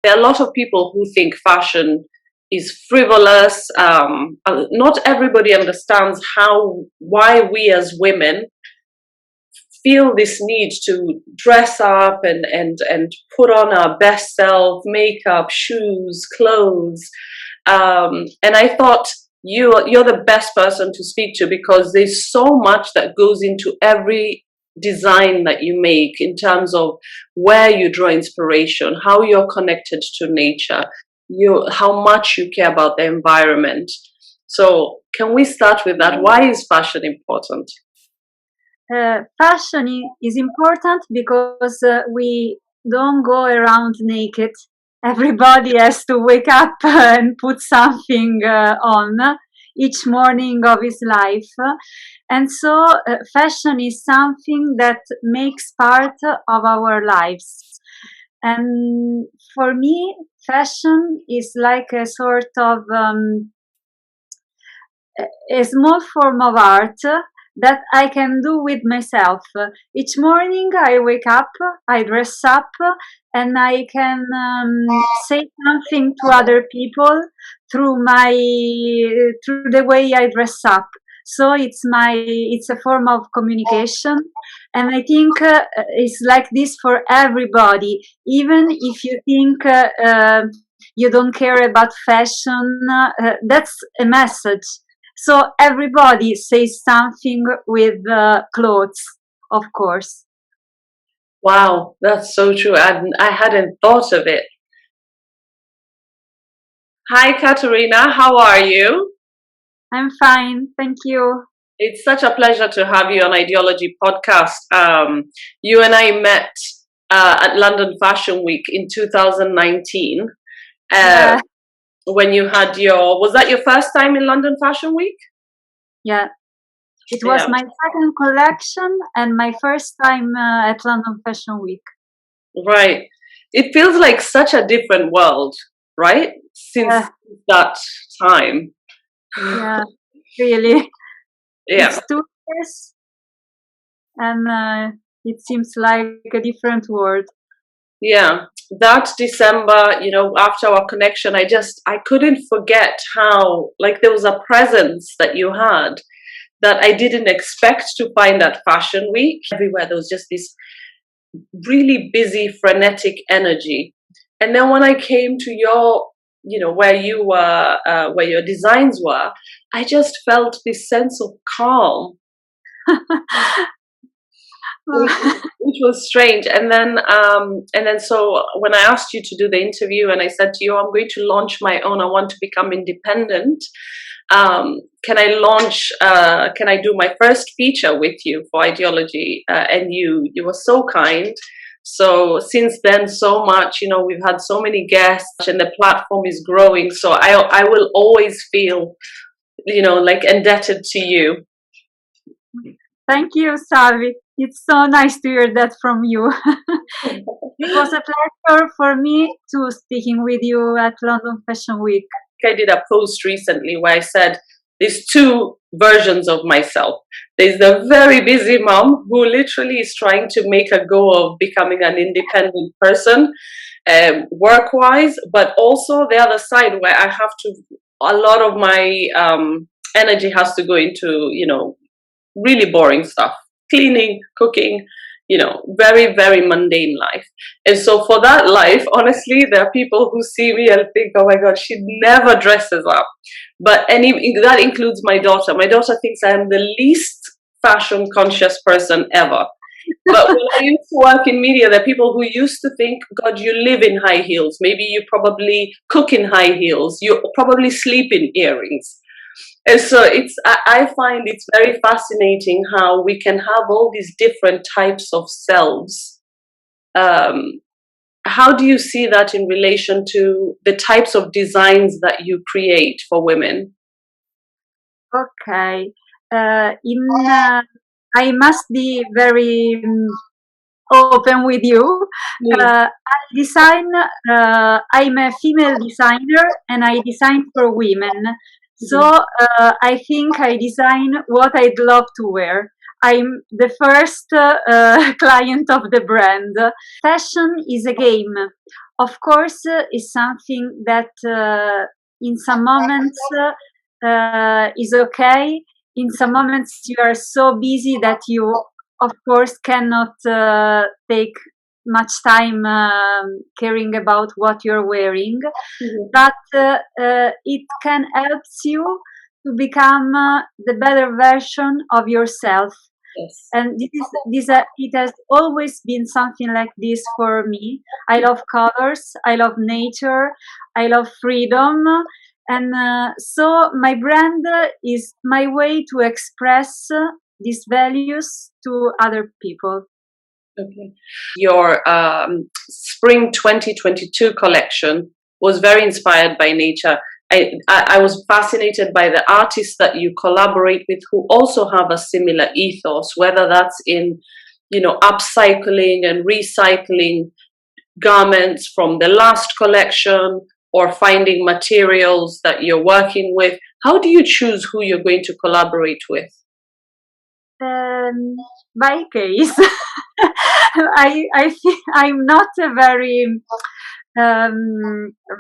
There are a lot of people who think fashion is frivolous. Not everybody understands why we as women feel this need to dress up and put on our best self, makeup, shoes, clothes. And I thought you're the best person to speak to, because there's so much that goes into every design that you make, in terms of where you draw inspiration, how you're connected to nature, how much you care about the environment. So can we start with that? Why is fashion important? Fashion is important because we don't go around naked. Everybody has to wake up and put something on each morning of his life. And so fashion is something that makes part of our lives. And for me, fashion is like a sort of a small form of art that I can do with myself. Each morning I wake up, I dress up, and I can say something to other people through the way I dress up. So it's a form of communication, and I think it's like this for everybody. Even if you think you don't care about fashion, that's a message. So everybody says something with clothes, of course. Wow, that's so true. I hadn't thought of it. Hi, Caterina. How are you? I'm fine, thank you. It's such a pleasure to have you on Ideology Podcast. You and I met at London Fashion Week in 2019. Yeah, When you had was that your first time in London Fashion Week? yeah. It was Yeah, my second collection and my first time at London Fashion Week. right. It feels like such a different world, right? Since Yeah, that time. yeah, really. Yeah. It's 2 years and it seems like a different world. Yeah, that December, after our connection, I couldn't forget how, like, there was a presence that you had that I didn't expect to find at Fashion Week. Everywhere there was just this really busy, frenetic energy. And then when I came to where you were, where your designs were, I just felt this sense of calm, which was strange. And then so when I asked you to do the interview, and I said to you, I'm going to launch my own, I want to become independent. Can I do my first feature with you for Ideology? And you were so kind. So since then, so much, we've had so many guests, and the platform is growing. So I will always feel, like, indebted to you. Thank you, Salvi. It's so nice to hear that from you. It was a pleasure for me to speaking with you at London Fashion Week. I did a post recently where I said there's two versions of myself. There's the very busy mom who literally is trying to make a go of becoming an independent person, work wise, but also the other side where a lot of my energy has to go into, really boring stuff, cleaning, cooking, very, very mundane life. And so for that life, honestly, there are people who see me and think, oh my God, she never dresses up. That includes my daughter. My daughter thinks I am the least fashion conscious person ever. But when I used to work in media, there are people who used to think, God, you live in high heels. Maybe you probably cook in high heels. You probably sleep in earrings. And so I find it's very fascinating how we can have all these different types of selves. How do you see that in relation to the types of designs that you create for women? Okay. I must be very open with you. Mm. I'm a female designer and I design for women. So I think I design what I'd love to wear. I'm the first client of the brand. Fashion is a game. Of course, is something that in some moments is okay. In some moments, you are so busy that you, of course, cannot take much time caring about what you're wearing, Mhm. but it can help you to become the better version of yourself. Yes. And it has always been something like this for me. I love colors, I love nature, I love freedom, and so my brand is my way to express these values to other people. Okay. Your spring 2022 collection was very inspired by nature. I was fascinated by the artists that you collaborate with who also have a similar ethos, whether that's in, upcycling and recycling garments from the last collection or finding materials that you're working with. How do you choose who you're going to collaborate with? By case, I'm not a very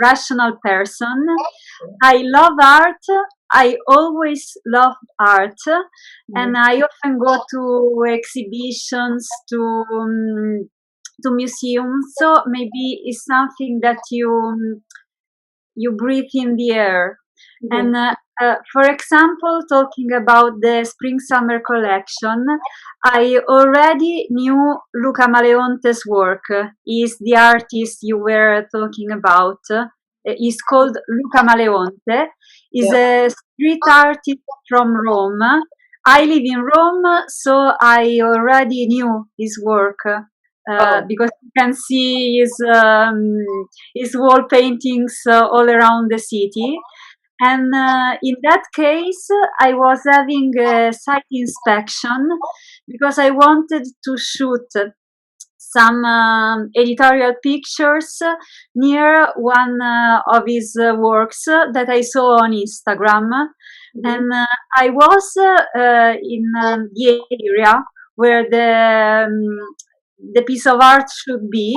rational person. I love art. I always loved art, and I often go to exhibitions, to museums. So maybe it's something that you breathe in the air. Mhm. And for example, talking about the spring summer collection, I already knew Luca Mariontte's work. He's the artist you were talking about. He's called Luca Mariontte. He's Yeah. a street artist from Rome. I live in Rome, so I already knew his work Oh, because you can see his wall paintings all around the city. And in that case, I was having a site inspection because I wanted to shoot some editorial pictures near one of his works that I saw on Instagram. mhm. And I was in the area where the piece of art should be,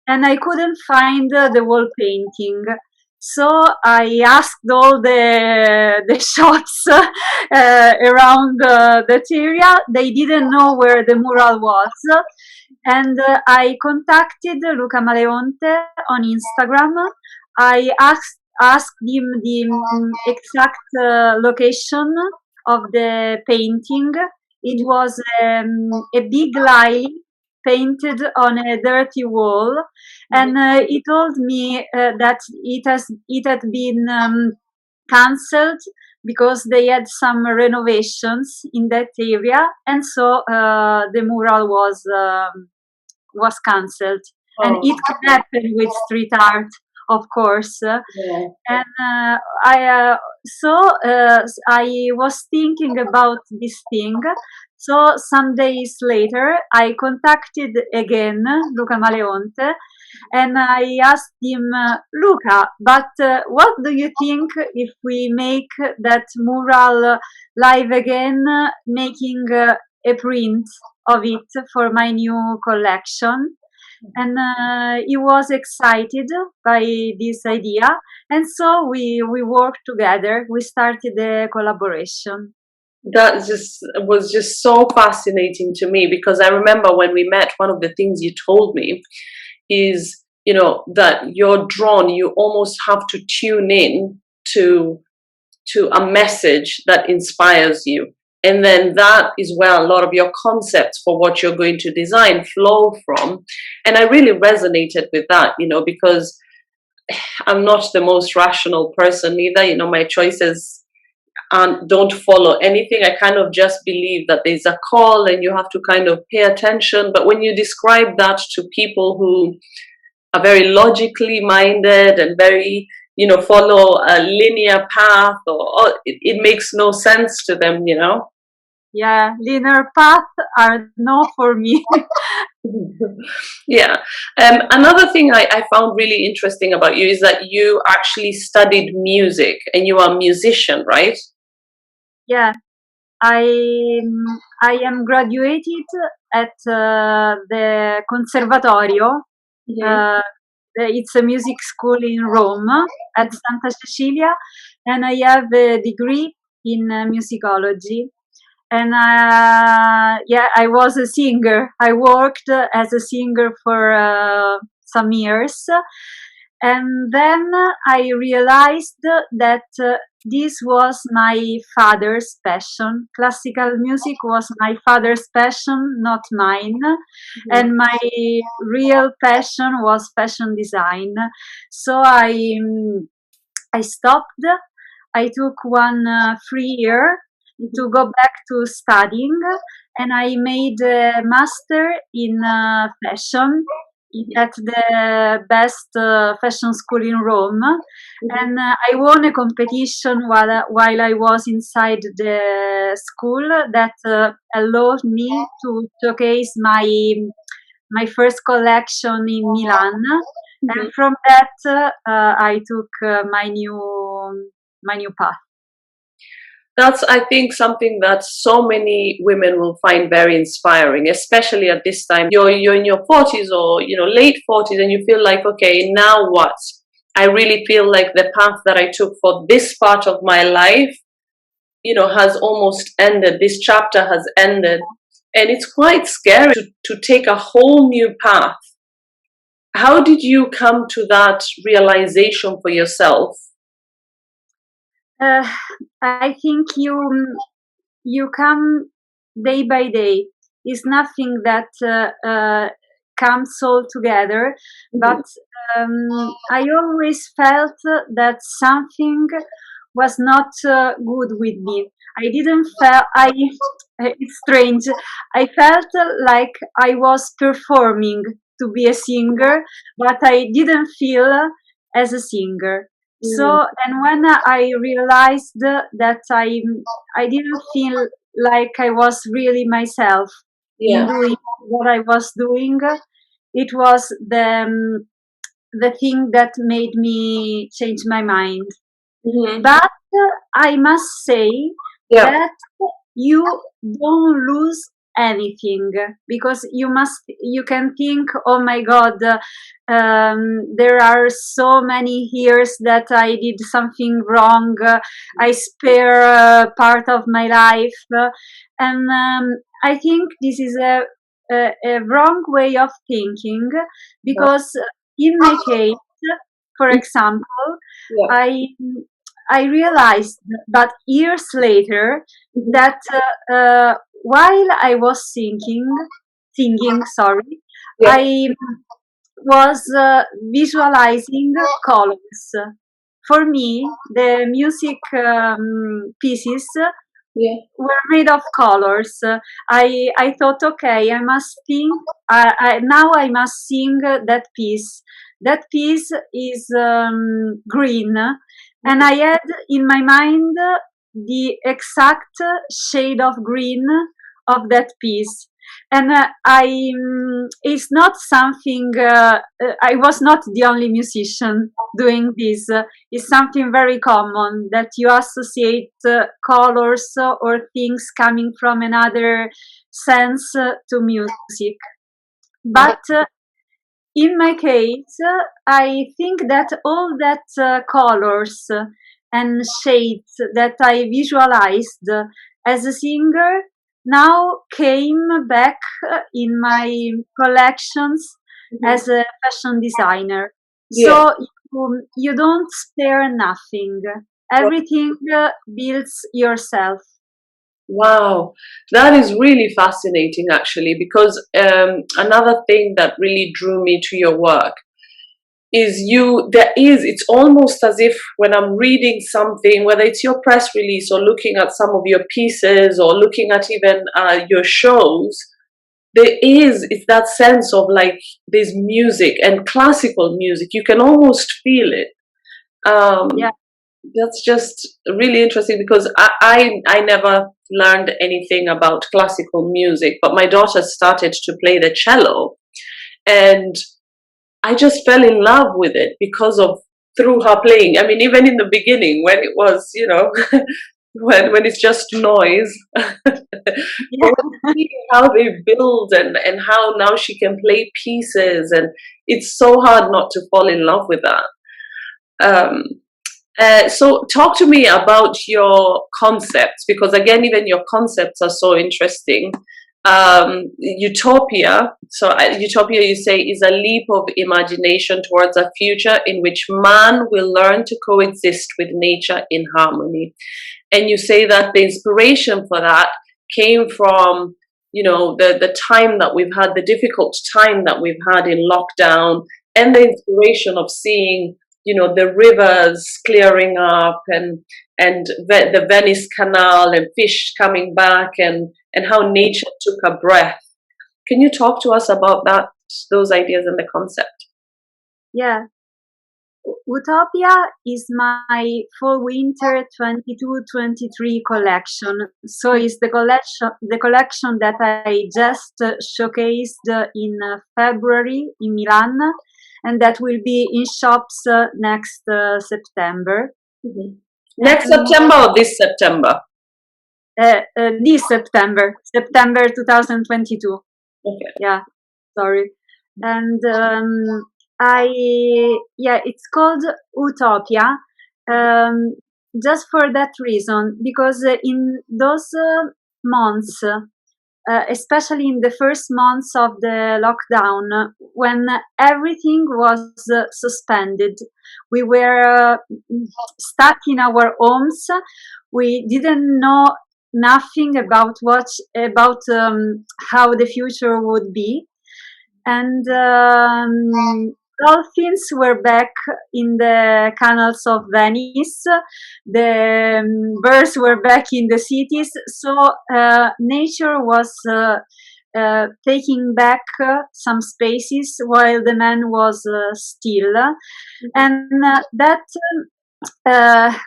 and I couldn't find the wall painting. So I asked all the shots around that area. They didn't know where the mural was, and I contacted Luca Mariontte on Instagram. I asked him the exact location of the painting. It was a big lily painted on a dirty wall, and he told me that it had been cancelled because they had some renovations in that area, and so the mural was cancelled. And Oh, it can happen with street art, of course. yeah. And I so I was thinking about this thing. So some days later, I contacted again Luca Maleonte, and I asked him, Luca, but what do you think if we make that mural live again, making a print of it for my new collection? And he was excited by this idea, and so we worked together. We started a collaboration. That just was just so fascinating to me because I remember when we met, one of the things you told me is, that you're drawn, you almost have to tune in to a message that inspires you. And then that is where a lot of your concepts for what you're going to design flow from. And I really resonated with that, because I'm not the most rational person either. My choices don't follow anything. I kind of just believe that there's a call and you have to kind of pay attention. But when you describe that to people who are very logically minded and very, follow a linear path, or it makes no sense to them. Yeah, linear path are no for me. Yeah. Another thing I found really interesting about you is that you actually studied music and you are a musician, right? Yeah, I am graduated at the Conservatorio. Mm-hmm. Uh, it's a music school in Rome at Santa Cecilia, and I have a degree in musicology. And yeah, I was a singer. I worked as a singer for some years, and then I realized that this was my father's passion. Classical music was my father's passion, not mine. Mm-hmm. And my real passion was fashion design. So I stopped. I took one free year to go back to studying, and I made a master in fashion at the best fashion school in Rome. Mm-hmm. And I won a competition while I was inside the school that allowed me to showcase my first collection in Milan. Mm-hmm. And from that, I took my new path. That's, I think, something that so many women will find very inspiring, especially at this time. You're in your 40s or late 40s, and you feel like, okay, now what? I really feel like the path that I took for this part of my life, has almost ended. This chapter has ended, and it's quite scary to take a whole new path. How did you come to that realization for yourself? Uh, I think you come day by day. It's nothing that comes all together, Mm-hmm. but I always felt that something was not good with me. I didn't feel I. It's strange. I felt like I was performing to be a singer, but I didn't feel as a singer. Mm. So, and when I realized that I didn't feel like I was really myself in Yeah. doing what I was doing, it was the thing that made me change my mind. Mm-hmm. But I must say Yeah. that you don't lose anything, because you can think, oh my god, there are so many years that I did something wrong, I spare part of my life, and I think this is a wrong way of thinking, because in my case, for example, Yeah. I I realized but years later Mhm. that while I was singing, sorry, Yeah. I was visualizing colors. For me, the music pieces Yeah. were made of colors. I thought, okay, I must think. Now I must sing that piece. That piece is green, and I had in my mind the exact shade of green of that piece. And it's not something. I was not the only musician doing this. Is something very common that you associate colors or things coming from another sense to music. But in my case, I think that all that colors and shades that I visualized as a singer now came back in my collections Mhm. as a fashion designer. Yeah. So you don't spare nothing. Everything builds yourself. Wow, that is really fascinating, actually, because another thing that really drew me to your work is it's almost as if when I'm reading something, whether it's your press release or looking at some of your pieces or looking at even your shows, it's that sense of like there's music and classical music. You can almost feel it. Yeah. Um, that's just really interesting because I never learned anything about classical music, but my daughter started to play the cello, and I just fell in love with it because of through her playing. I mean, even in the beginning when it was, when it's just noise. Yeah. But when you see how they build and how now she can play pieces, and it's so hard not to fall in love with that. Um, so talk to me about your concepts, because again, even your concepts are so interesting. Utopia. So Utopia, you say, is a leap of imagination towards a future in which man will learn to coexist with nature in harmony. And you say that the inspiration for that came from, you know, the time that we've had, the difficult time that we've had in lockdown, and the inspiration of seeing, you know, the rivers clearing up, and the Venice Canal, and fish coming back, and how nature took a breath. Can you talk to us about that, those ideas and the concept? Yeah. Utopia is my fall winter 22-23 collection. So it's the collection that I just showcased in February in Milan, and that will be in shops next September. Mm-hmm. Next And September or this September? this September 2022. Okay. Yeah, sorry. And I yeah, it's called Utopia, um, just for that reason, because in those months, especially in the first months of the lockdown, when everything was suspended, we were stuck in our homes. We didn't know nothing about how the future would be, and dolphins were back in the canals of Venice. The birds were back in the cities. So nature was taking back some spaces while the man was still, and that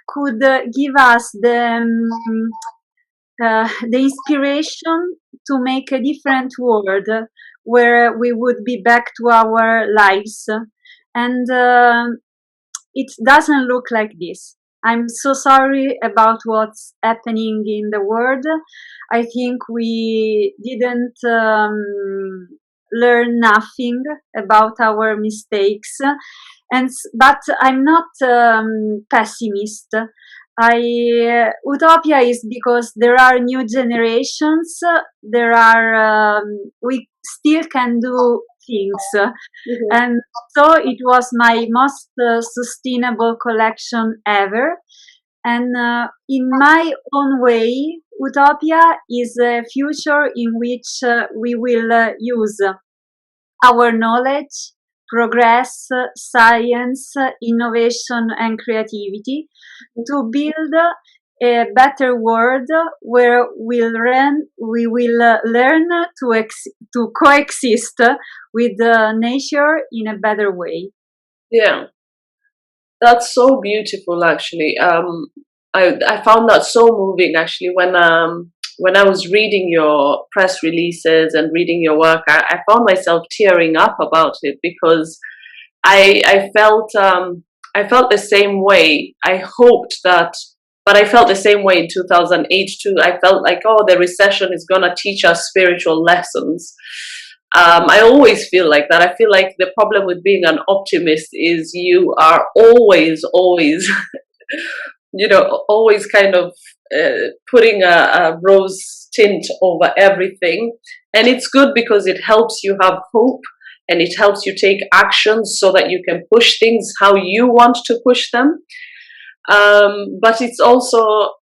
could give us the inspiration to make a different world where we would be back to our lives. And it doesn't look like this. I'm so sorry about what's happening in the world. I think we didn't learn nothing about our mistakes, but I'm not pessimist. Utopia is because there are new generations. There are we still can do things, Mm-hmm. and so it was my most sustainable collection ever. And in my own way, Utopia is a future in which we will use our knowledge, progress, science, innovation, and creativity to build a better world where we will learn to coexist with nature in a better way. Yeah, that's so beautiful. Actually, I found that so moving. Actually, when I was reading your press releases and reading your work, I found myself tearing up about it, because I felt the same way. I hoped that, but I felt the same way in 2008 too. I felt like, oh, the recession is gonna teach us spiritual lessons. I always feel like that. I feel like the problem with being an optimist is you are always, you know, always kind of putting a rose tint over everything. And it's good because it helps you have hope, and it helps you take actions so that you can push things how you want to push them. But it's also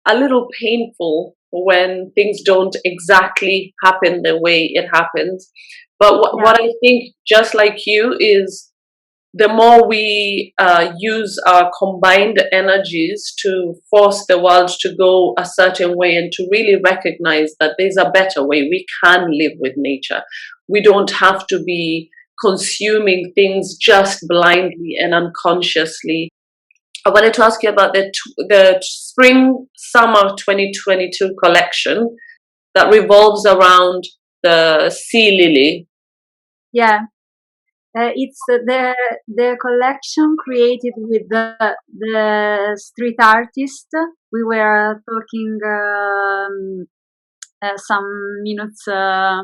a little painful when things don't exactly happen the way it happens. But Yeah, what I think, just like you, is the more we use our combined energies to force the world to go a certain way, and to really recognize that there's a better way, we can live with nature. We don't have to be consuming things just blindly and unconsciously. I wanted to ask you about the spring summer 2022 collection that revolves around the sea lily. yeah. It's the collection created with the street artist. We were talking some minutes Yeah,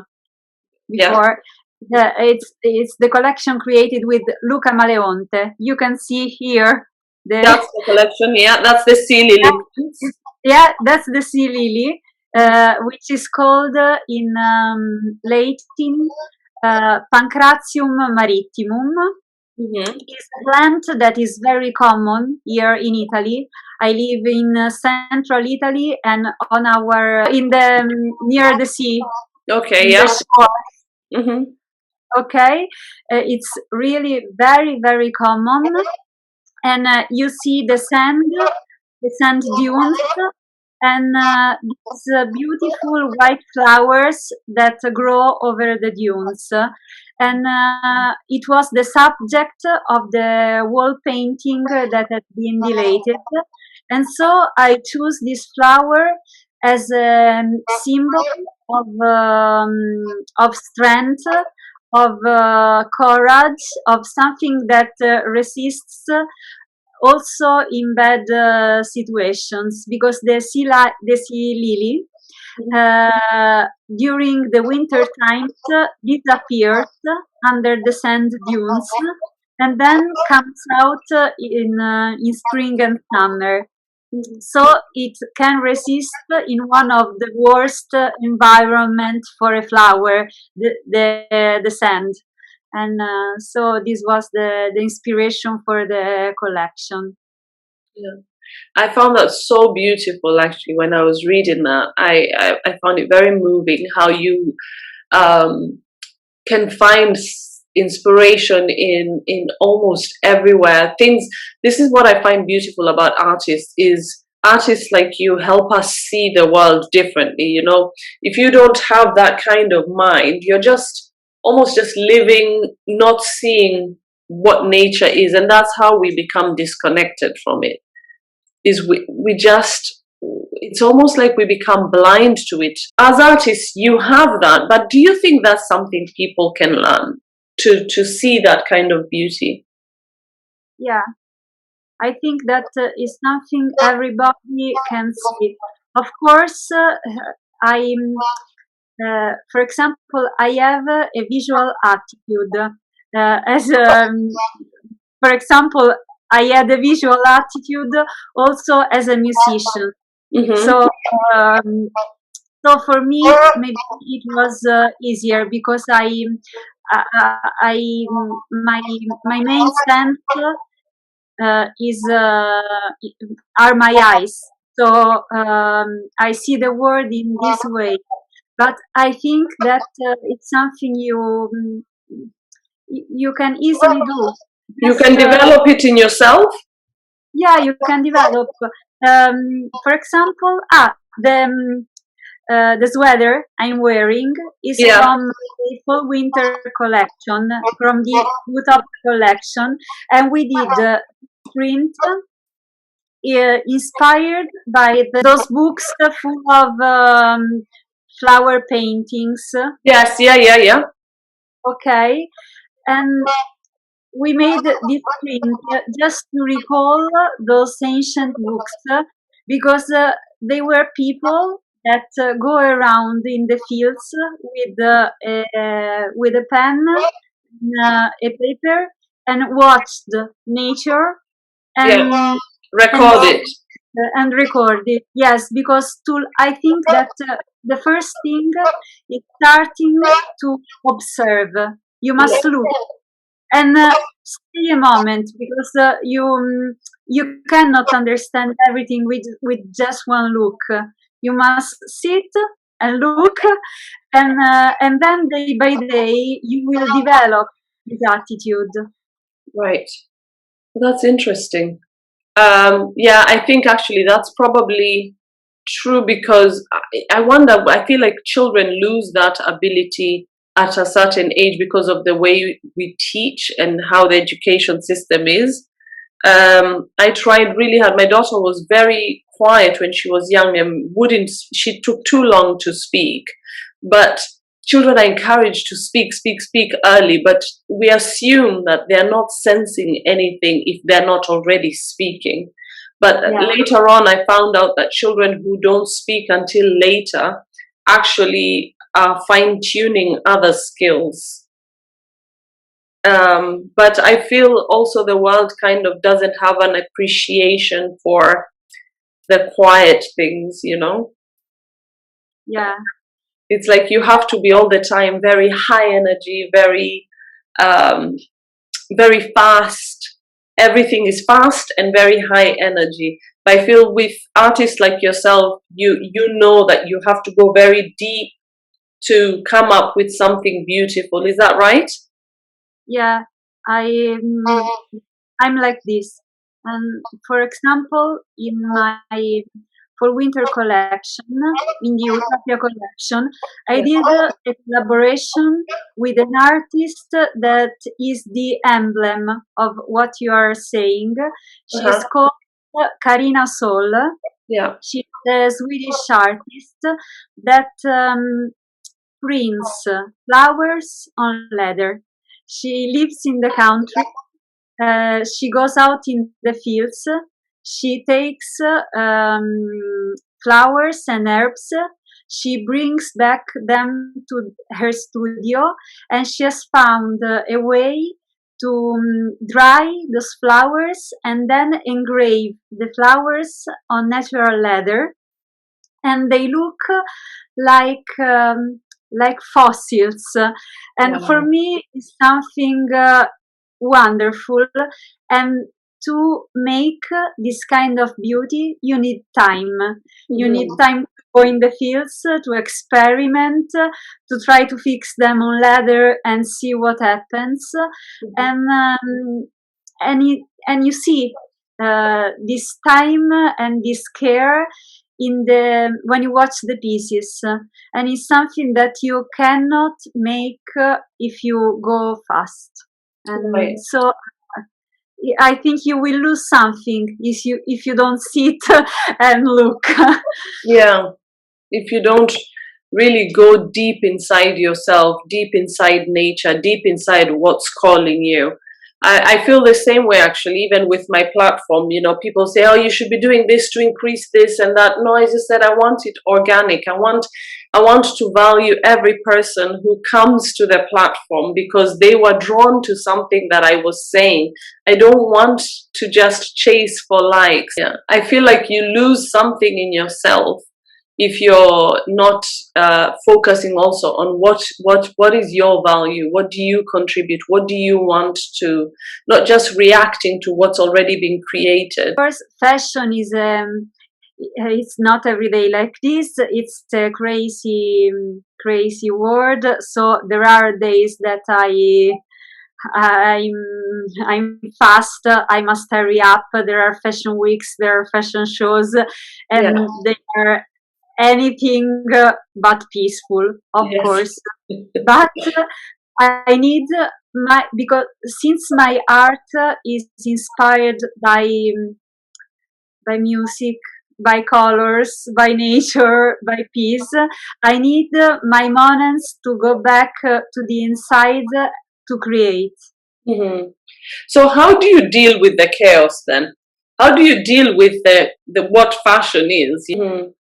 before. It's the collection created with Luca Mariontte. You can see here the that's the collection. Yeah, that's the sea lily prints. yeah, that's the sea lily, which is called in Latin Pancratium marittimum. Mm-hmm. It's a plant that is very common here in Italy. I live in central Italy and on our in the near the sea, Okay, in the yeah. shore. Mm-hmm. Okay, it's really very common, and you see the sand dunes, and these beautiful white flowers that grow over the dunes. And it was the subject of the wall painting that had been deleted. And so I choose this flower as a symbol of strength, of courage, of something that resists also in bad situations, because the sea lily during the winter times disappears under the sand dunes and then comes out in spring and summer. So it can resist in one of the worst environment for a flower, the sand. And so this was the inspiration for the collection. Yeah. I found that so beautiful actually when I was reading that. I found it very moving how you um, can find inspiration in almost everywhere. Things. This is what I find beautiful about artists is artists like you help us see the world differently. You know, if you don't have that kind of mind, you're just almost just living, not seeing what nature is, and that's how we become disconnected from it is we just it's almost like we become blind to it. As artists you have that, but do you think that's something people can learn to see that kind of beauty? Yeah, I think that is something everybody can see. Of course, I, for example, I have a visual attitude. As For example, I had a visual attitude also as a musician. Mm-hmm. So, um, so for me, maybe it was easier because I my my main sense is are my eyes. So I see the world in this way. But I think that it's something you can easily do. You Just can develop it in yourself. yeah, you can develop. For example, the sweater I'm wearing is Yeah, from the fall winter collection, from the Utopia collection, and we did print inspired by those books full of flower paintings. yes, yeah. Okay, and we made this print just to recall those ancient books because they were people that go around in the fields with a pen, a paper, and watched nature Yeah, and and record it. and record it. Yes, because I think that the first thing is starting to observe. You Yeah. must look and stay a moment because you cannot understand everything with just one look. You must sit and look, and then day by day you will develop this attitude. Right. Well, that's interesting. Yeah, I think actually that's probably true because I wonder, I feel like children lose that ability at a certain age because of the way we teach and how the education system is. I tried really hard. My daughter was very quiet when she was young and she took too long to speak. But children are encouraged to speak early, but we assume that they're not sensing anything if they're not already speaking. But Yeah. later on, I found out that children who don't speak until later actually are fine tuning other skills. But I feel also the world kind of doesn't have an appreciation for the quiet things, you know? Yeah. It's like you have to be all the time very high energy, um, very fast. Everything is fast and very high energy. But I feel with artists like yourself, you know that you have to go very deep to come up with something beautiful. Is that right? Yeah. I'm like this. And for example, in my for winter collection, in the Utopia collection, I Yeah. did a collaboration with an artist that is the emblem of what you are saying. Uh-huh. She's called Carina Soul. Yeah. She's a Swedish artist that prints flowers on leather. She lives in the country. She goes out in the fields. She takes flowers and herbs. She brings back them to her studio, and she has found a way to dry those flowers and then engrave the flowers on natural leather, and they look like like fossils. And for Wow. me, it's something wonderful. And to make this kind of beauty, you need time. You need Mhm. time to go in the fields, to experiment, to try to fix them on leather and see what happens. Mhm. And you see this time and this care in the when you watch the pieces, and it's something that you cannot make if you go fast. And Right. so I think you will lose something if you don't sit and look. Yeah. If you don't really go deep inside yourself, deep inside nature, deep inside what's calling you. I feel the same way actually, even with my platform. You know, people say, oh, you should be doing this to increase this and that. No, I just said I want it organic. I want to value every person who comes to the platform because they were drawn to something that I was saying. I don't want to just chase for likes. Yeah. I feel like you lose something in yourself if you're not focusing also on what is your value, what do you contribute, what do you want to, not just reacting to what's already been created. Of course, fashion is it's not every day like this. It's a crazy world. So there are days that I'm I'm fast. I must hurry up. There are fashion weeks. There are fashion shows, Yeah. and they are anything but peaceful, of Yes. course. But I need because since my art is inspired by music, by colors, by nature, by peace, I need my moments to go back to the inside to create. Hmm. So how do you deal with the chaos then? How do you deal with the what fashion is? Mhm.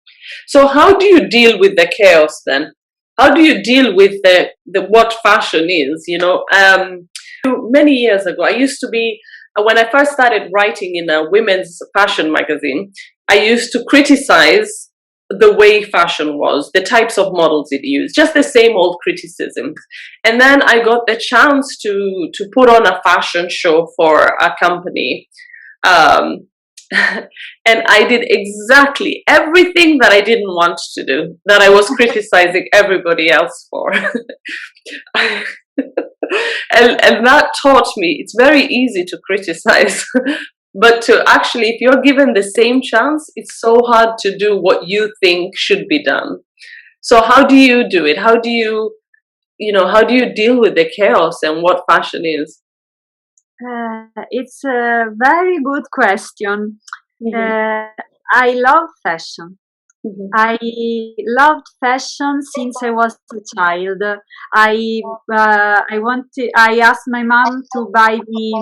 So how do you deal with the chaos then? How do you deal with the what fashion is? You know, many years ago, I used to be when I first started writing in a women's fashion magazine. I used to criticize the way fashion was, the types of models it used, just the same old criticisms. And then I got the chance to put on a fashion show for a company. Um, and I did exactly everything that I didn't want to do, that I was criticizing everybody else for. And that taught me it's very easy to criticize, but to actually, if you're given the same chance, it's so hard to do what you think should be done. So, how do you do it? How do how do you deal with the chaos and what fashion is? It's a very good question. Hmm. Uh, I love fashion. Mhm. I loved fashion since I was a child. I asked my mom to buy me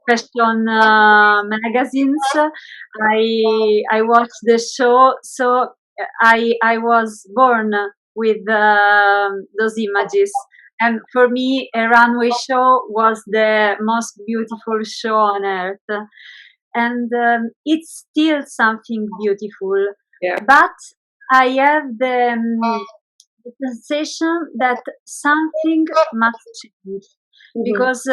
fashion magazines. I watched the show, so I was born with those images. And for me, a runway show was the most beautiful show on earth. And it's still something beautiful. Yeah. But I have the sensation that something must change Mhm. because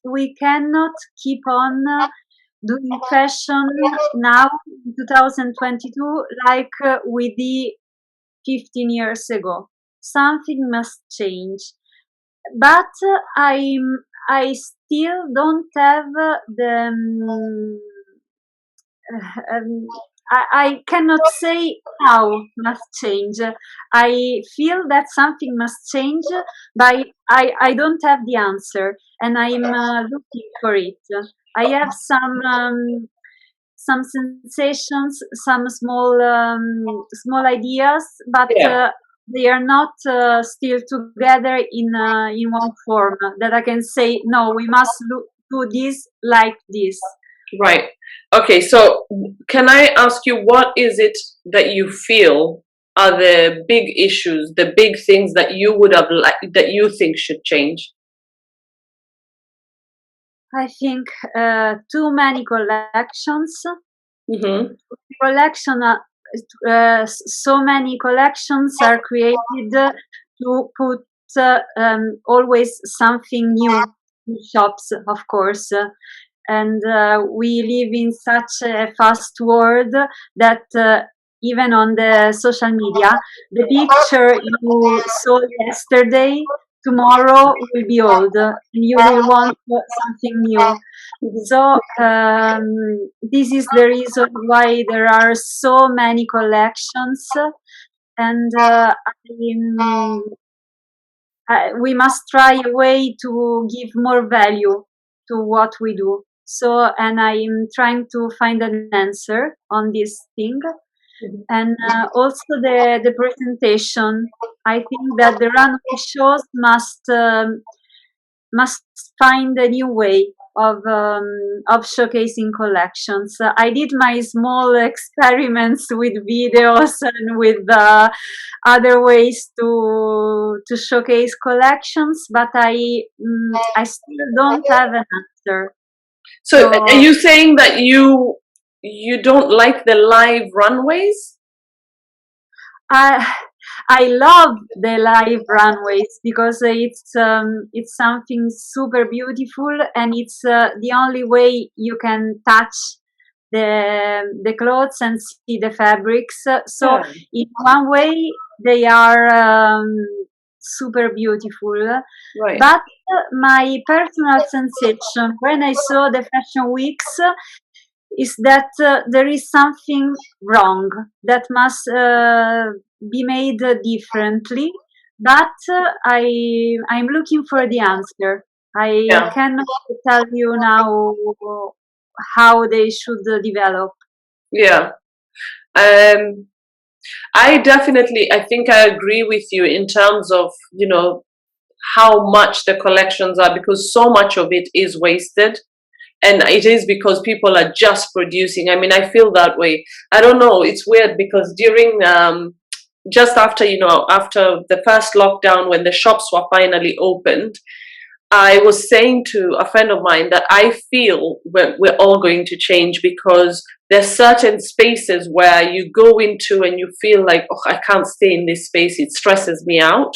we cannot keep on doing fashion now in 2022 like we did 15 years ago. Something must change. But I still don't have the I cannot say how must change. I feel that something must change, but I don't have the answer, and I'm looking for it. I have some sensations, some small ideas, but Yeah. they are not still together in one form that I can say no. We must do this like this. Right. Okay. So, can I ask you, what is it that you feel are the big issues, the big things that you would have that you think should change? I think too many collections. Mm-hmm. Collection, so many collections are created to put always something new in shops, of course. And we live in such a fast world that even on the social media, the picture you saw yesterday, tomorrow will be old, and you will want something new. So this is the reason why there are so many collections, and we must try a way to give more value to what we do. So, and I'm trying to find an answer on this thing, and also the presentation. I think that the runway shows must find a new way of showcasing collections. I did my small experiments with videos and with other ways to showcase collections, but I still don't have an answer. So, are So you saying that you don't like the live runways? I I love the live runways because it's something super beautiful, and it's the only way you can touch the clothes and see the fabrics. So Yeah. in one way they are super beautiful. Right. But my personal sensation when I saw the fashion weeks is that there is something wrong that must be made differently. But I'm looking for the answer. I Yeah. cannot tell you now how they should develop. Yeah. Um, I think I agree with you in terms of, how much the collections are, because so much of it is wasted. And it is because people are just producing. I mean, I feel that way. I don't know. It's weird because during, just after, after the first lockdown, when the shops were finally opened, I was saying to a friend of mine that I feel we're all going to change, because there's certain spaces where you go into and you feel like, oh, I can't stay in this space. It stresses me out.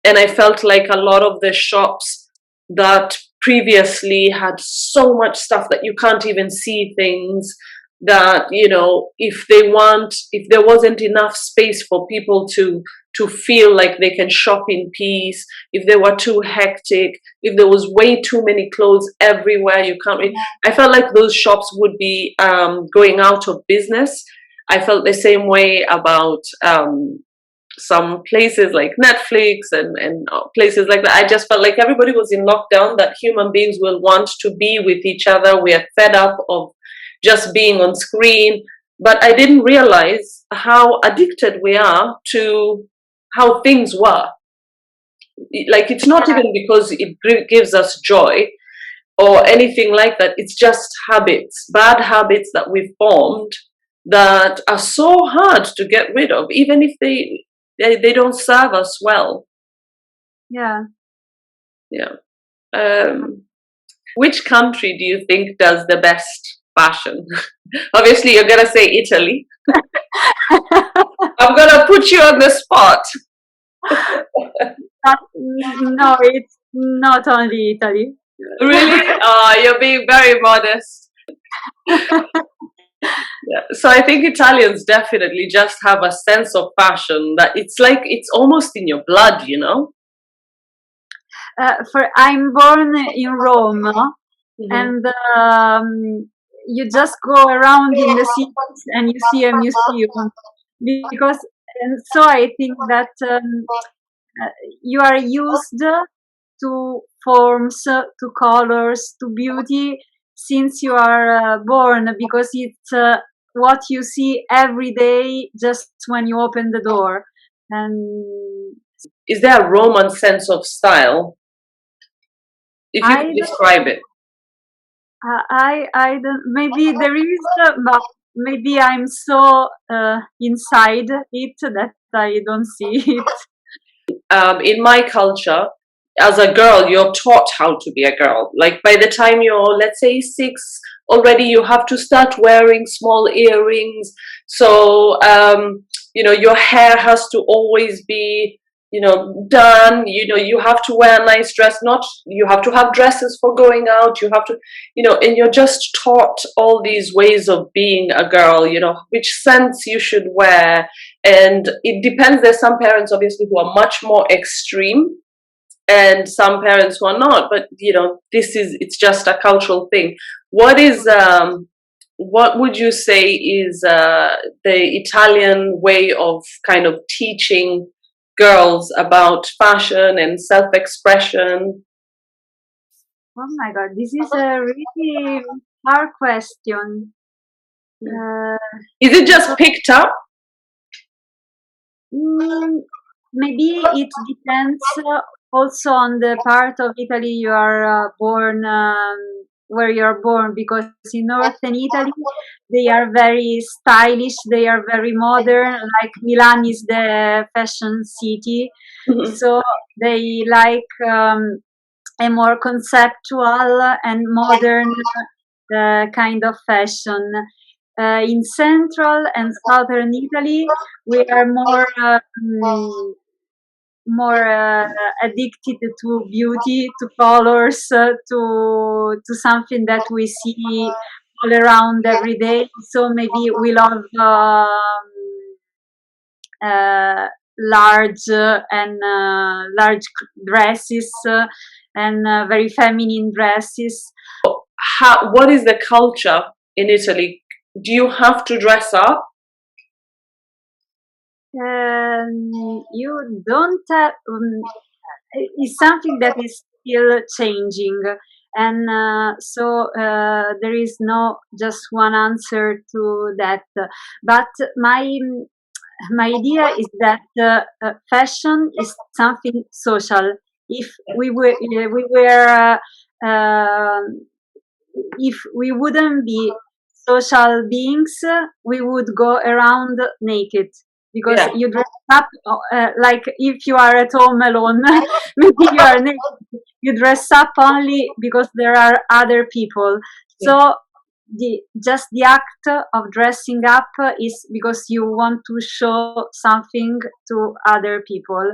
And I felt like a lot of the shops that previously had so much stuff that you can't even see things, that, if there wasn't enough space for people to feel like they can shop in peace, if they were too hectic, if there was way too many clothes everywhere, you can't read. I felt like those shops would be going out of business. I felt the same way about some places like Netflix and places like that. I just felt like everybody was in lockdown, that human beings will want to be with each other. We are fed up of just being on screen. but I didn't realize how addicted we are to how things were. Like, it's not even because it gives us joy or anything like that. It's just habits, bad habits that we've formed that are so hard to get rid of, even if they don't serve us well. Yeah. Yeah. Which country do you think does the best fashion? Obviously, you're gonna say Italy. I'm gonna put you on the spot. No, it's not only Italy. Really? You're being very modest. Yeah. So I think Italians definitely just have a sense of fashion that it's like it's almost in your blood, you know? For I'm born in Rome, Mm-hmm. and you just go around in the cities and you see a museum because, and so I think that you are used to forms, to colors, to beauty since you are born, because it's what you see every day just when you open the door. And Is there a Roman sense of style? If you I could describe it. I don't. Maybe there is, but maybe I'm so inside it that I don't see it. In my culture, as a girl, you're taught how to be a girl. Like by the time you're, let's say, 6, already you have to start wearing small earrings. So, your hair has to always be, done. You have to wear a nice dress. Not, you have to have dresses for going out. You have to, and you're just taught all these ways of being a girl, which scents you should wear. And it depends. There's some parents, obviously, who are much more extreme, and some parents who are not. But it's just a cultural thing. What would you say is the Italian way of kind of teaching girls about fashion and self-expression? Oh my God, this is a really hard question. Uh, Is it because just picked up? mm, maybe it depends also on the part of Italy you are born, where you are born, because in northern Italy they are very stylish, they are very modern. Like Milan is the fashion city, Mhm. so they like a more conceptual and modern kind of fashion. In central and southern Italy, we are more addicted to beauty, to colors, to something that we see all around every day. So maybe we love large and large dresses and very feminine dresses. What is the culture in Italy? Do you have to dress up? You don't have, it's something that is still changing, and so there is no just one answer to that. But my idea is that fashion is something social. If if we wouldn't be social beings, we would go around naked, because Yeah. you dress up like if you are at home alone. Maybe you are naked. You dress up only because there are other people. Yeah. So the act of dressing up is because you want to show something to other people,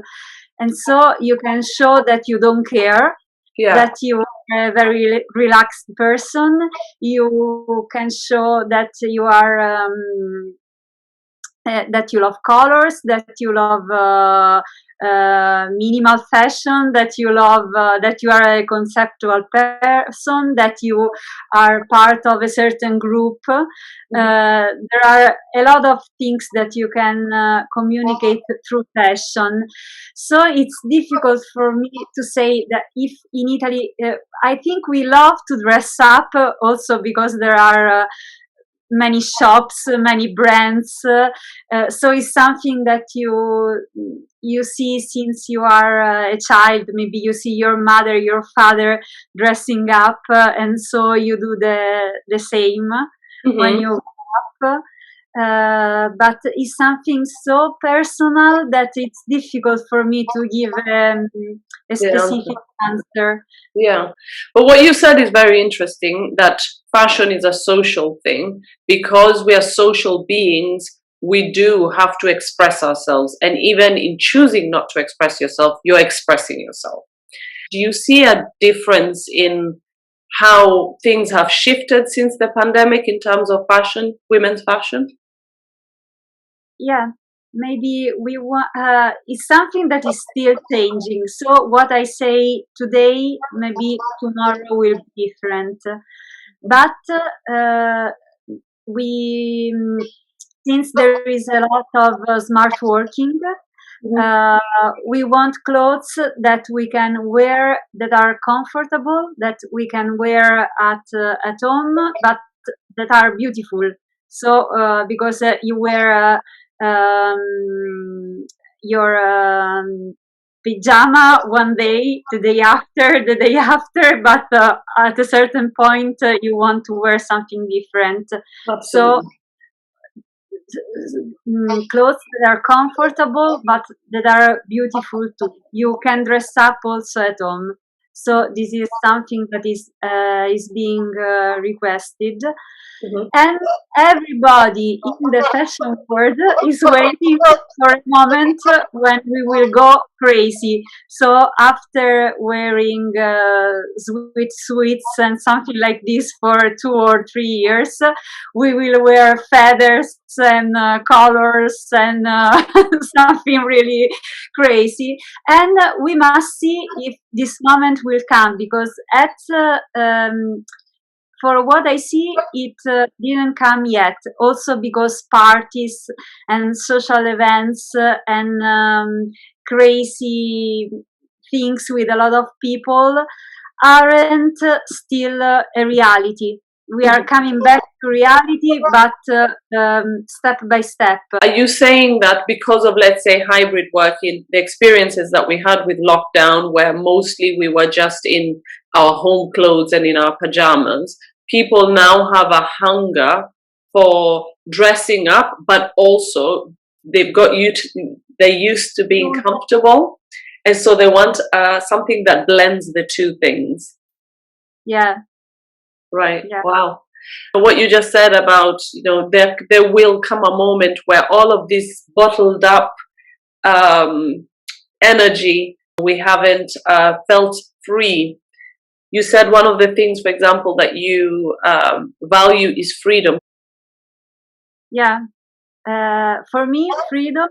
and so you can show that you don't care, Yeah. that you are a very relaxed person. You can show that you are that you love colors, that you love minimal fashion, that you love that you are a conceptual person, that you are part of a certain group. There are a lot of things that you can communicate through fashion. So it's difficult for me to say that if in Italy, I think we love to dress up also because there are many shops, many brands. So it's something that you see since you are a child. Maybe you see your mother, your father dressing up, and so you do the same when you grow up. But it's something so personal that it's difficult for me to give a specific answer. Yeah, but what you said is very interesting, that fashion is a social thing. Because we are social beings, we do have to express ourselves, and even in choosing not to express yourself, you're expressing yourself. Do you see a difference in how things have shifted since the pandemic in terms of fashion, women's fashion? Yeah, maybe we want. It's something that is still changing. So what I say today, maybe tomorrow will be different. But we, since there is a lot of smart working, we want clothes that we can wear, that are comfortable, that we can wear at home, but that are beautiful. So because you wear your pajama one day, the day after, but at a certain point you want to wear something different. Absolutely. So clothes that are comfortable but that are beautiful too. You can dress up also at home. So this is something that is being requested. And everybody in the fashion world is waiting for a moment when we will go crazy. So after wearing sweet sweets and something like this for 2 or 3 years, we will wear feathers and colors and something really crazy. And we must see if this moment will come, because for what I see, it didn't come yet. Also because parties and social events and crazy things with a lot of people aren't still a reality. We are coming back to reality, but step by step. Are you saying that because of, let's say, hybrid working, the experiences that we had with lockdown, where mostly we were just in our home clothes and in our pajamas, people now have a hunger for dressing up, but also they're used to being comfortable, and so they want something that blends the two things. Yeah. Right. Yeah. Wow. What you just said about, there will come a moment where all of this bottled up energy we haven't felt free. You said one of the things, for example, that you value is freedom. Yeah. For me, freedom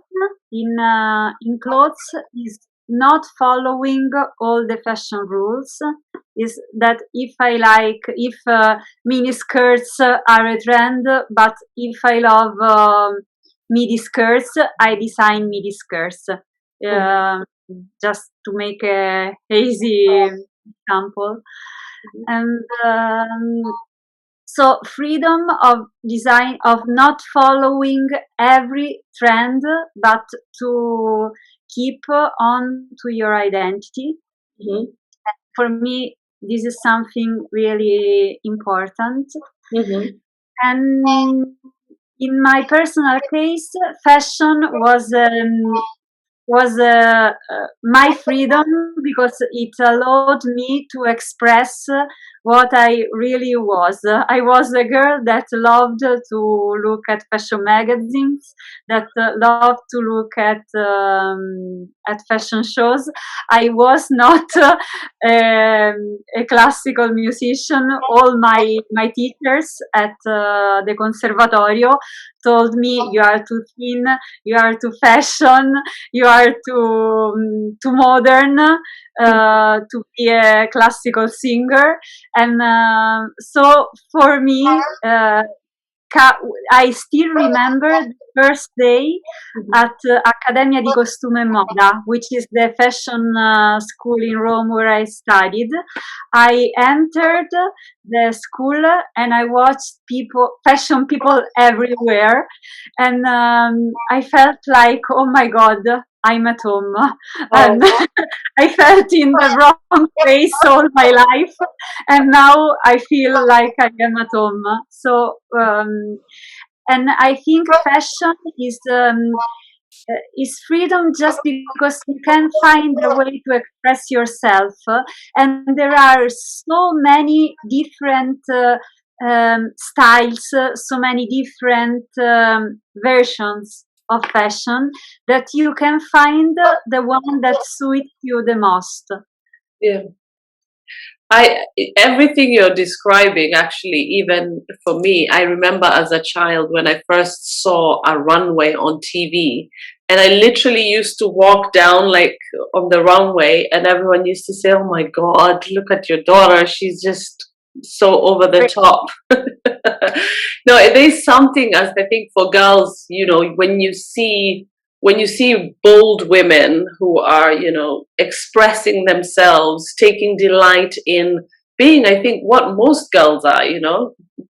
in clothes is not following all the fashion rules. Is that if mini skirts are a trend, but if I love midi skirts, I design midi skirts. Just to make a easy example. And so freedom of design, of not following every trend, but to keep on to your identity. For me, this is something really important. And in my personal case, fashion was my freedom, because it allowed me to express what I really was. I was a girl that loved to look at fashion magazines, that loved to look at fashion shows. I was not a classical musician. All my teachers at the conservatorio told me, you are too thin, you are too fashion, you are too modern to be a classical singer. And so for me, I still remember the first day at Accademia di Costume e Moda, which is the fashion school in Rome where I studied. I entered the school, and I watched fashion people everywhere, and I felt like, oh my God, I'm at home, Oh, and I felt in the wrong place all my life, and now I feel like I am at home. So, and I think fashion is freedom just because you can find a way to express yourself, and there are so many different styles, so many different versions of fashion that you can find the one that suits you the most. yeah. I Everything you're describing, actually, even for me, I remember as a child when I first saw a runway on TV, and I literally used to walk down like on the runway, and everyone used to say, "Oh my God, look at your daughter! She's just so over the top." No, there's something, as I think, for girls, when you see bold women who are, expressing themselves, taking delight in being, I think, what most girls are,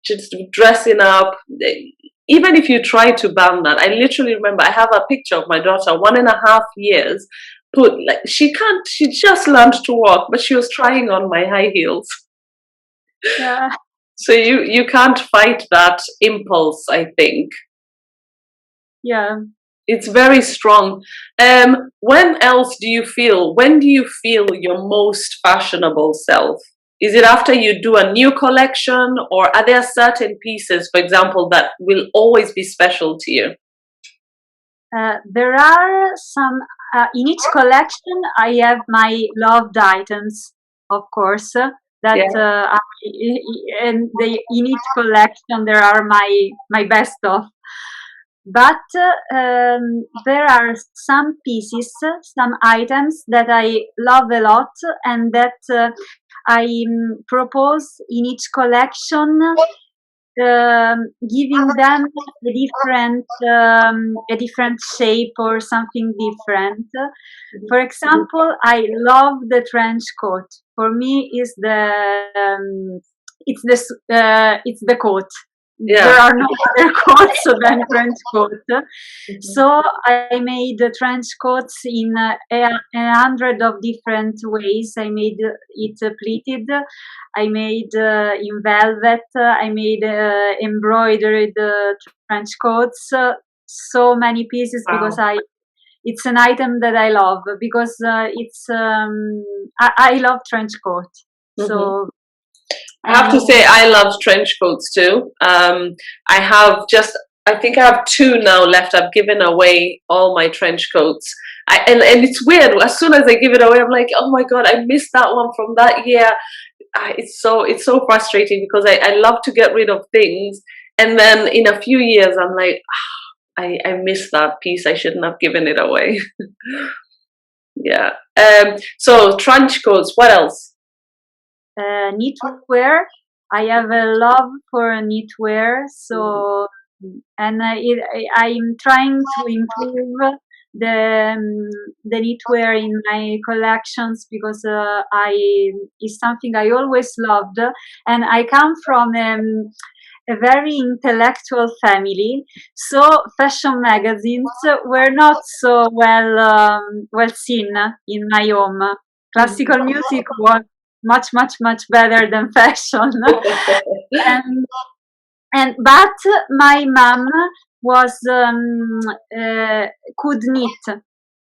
just dressing up. Even if you try to ban that, I literally remember I have a picture of my daughter, 1.5 years, put like she just learned to walk, but she was trying on my high heels. Yeah. So you can't fight that impulse, I think. Yeah. It's very strong. When do you feel your most fashionable self? Is it after you do a new collection, or are there certain pieces, for example, that will always be special to you? There are some, in each collection, I have my loved items, of course, that Yeah. and in each collection there are my best of. But there are some pieces, some items that I love a lot, and that I propose in each collection, giving them a different shape or something different. For example, I love the trench coat. For me, is it's the coat. There Yeah. are no other coats than trench coat. So I made the trench coats in a hundred of different ways. I made it pleated. I made in velvet. I made embroidered trench coats. So many pieces because Wow. it's an item that I love because I love trench coat. Hmm. So I have and to say, I love trench coats too. I have just, I think I have two now left. I've given away all my trench coats. And it's weird. As soon as I give it away, I'm like, oh my God, I missed that one from that year. It's so frustrating because I love to get rid of things. And then in a few years, I'm like, I missed that piece. I shouldn't have given it away. Yeah. So trench coats, what else? knitwear. I have a love for knitwear, so and I'm trying to improve the knitwear in my collections because I is something I always loved, and I come from a very intellectual family, so fashion magazines were not so well seen in my home. Classical music was much better than fashion. and but my mom was could knit.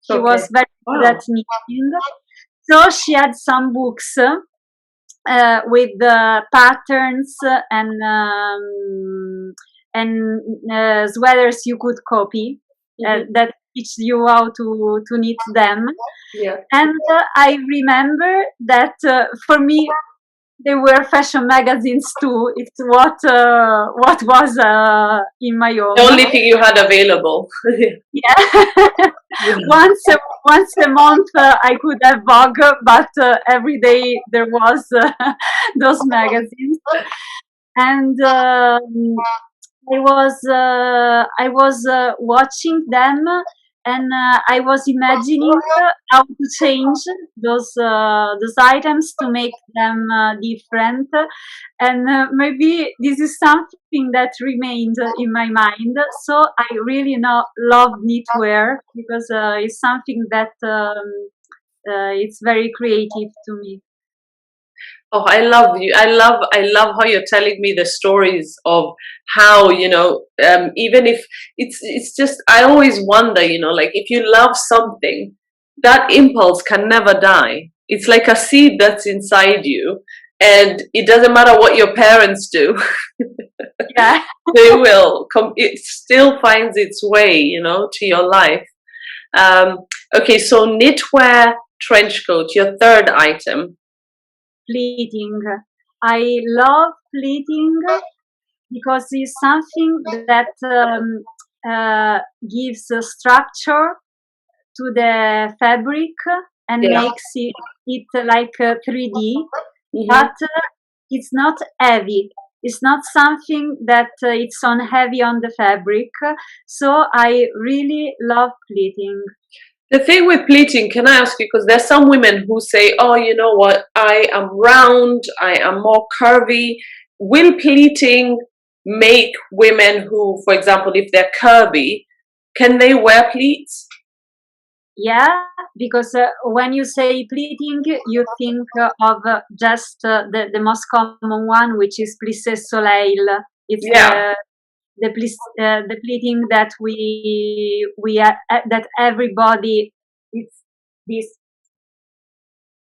She was Okay. very good at Wow. knitting, so she had some books with the patterns and sweaters you could copy Hmm. that teach you how to knit them. Yeah. And I remember that for me they were fashion magazines too. It's what was in my The home. only thing you had available. Yeah. once a, once a month I could have Vogue, but every day there was those magazines. And I was watching them, and I was imagining how to change those items to make them different, and maybe this is something that remained in my mind. So I really love knitwear because it's something that it's very creative to me. Oh, I love you. I love how you're telling me the stories of how, even if it's just, I always wonder, like if you love something, that impulse can never die. It's like a seed that's inside you, and it doesn't matter what your parents do, Yeah. they will come, it still finds its way, to your life. Um, okay, so knitwear trench coat, your third item. Pleating. I love pleating because it's something that gives a structure to the fabric and Yeah. makes it like 3D, Hmm. but it's not heavy. It's not something that it's on heavy on the fabric. So I really love pleating. The thing with pleating, can I ask you, because there's some women who say, oh, you know what, I am round, I am more curvy. Will pleating make women who, for example, if they're curvy, can they wear pleats? Yeah, because when you say pleating, you think of just the most common one, which is plissé soleil. It's Yeah. the pleating that that everybody, it's this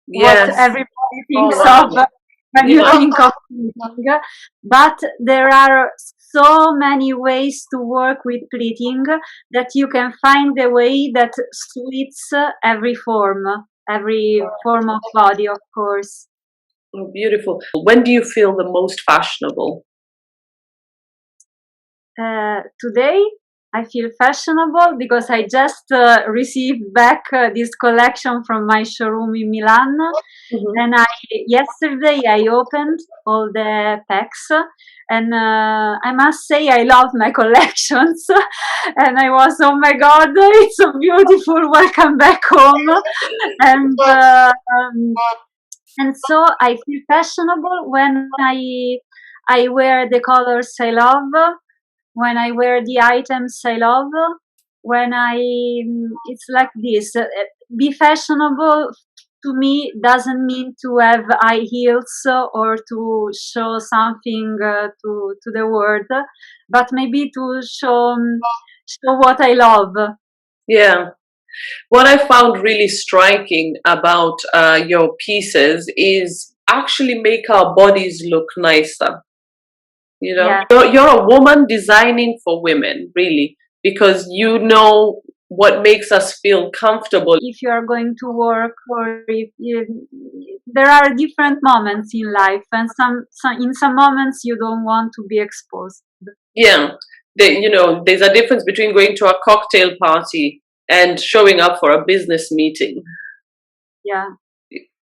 what Yes. everybody Oh, thinks wow. of when you Yeah. think of pleating. But there are so many ways to work with pleating that you can find the way that suits every form of body, of course. Oh, beautiful. When do you feel the most fashionable? Today I feel fashionable because I just received back this collection from my showroom in Milan, Hmm. and yesterday I opened all the packs, and I must say I love my collections, and I was, oh my god, it's so beautiful! Welcome back home, and and so I feel fashionable when I wear the colors I love, when I wear the items I love, when it's like this. Be fashionable to me doesn't mean to have high heels or to show something to the world, but maybe to show what I love. Yeah. What I found really striking about your pieces is actually make our bodies look nicer. Yeah. You're a woman designing for women, really, because you know what makes us feel comfortable. If you are going to work, or if there are different moments in life, and some in some moments you don't want to be exposed. Yeah, there's a difference between going to a cocktail party and showing up for a business meeting. Yeah.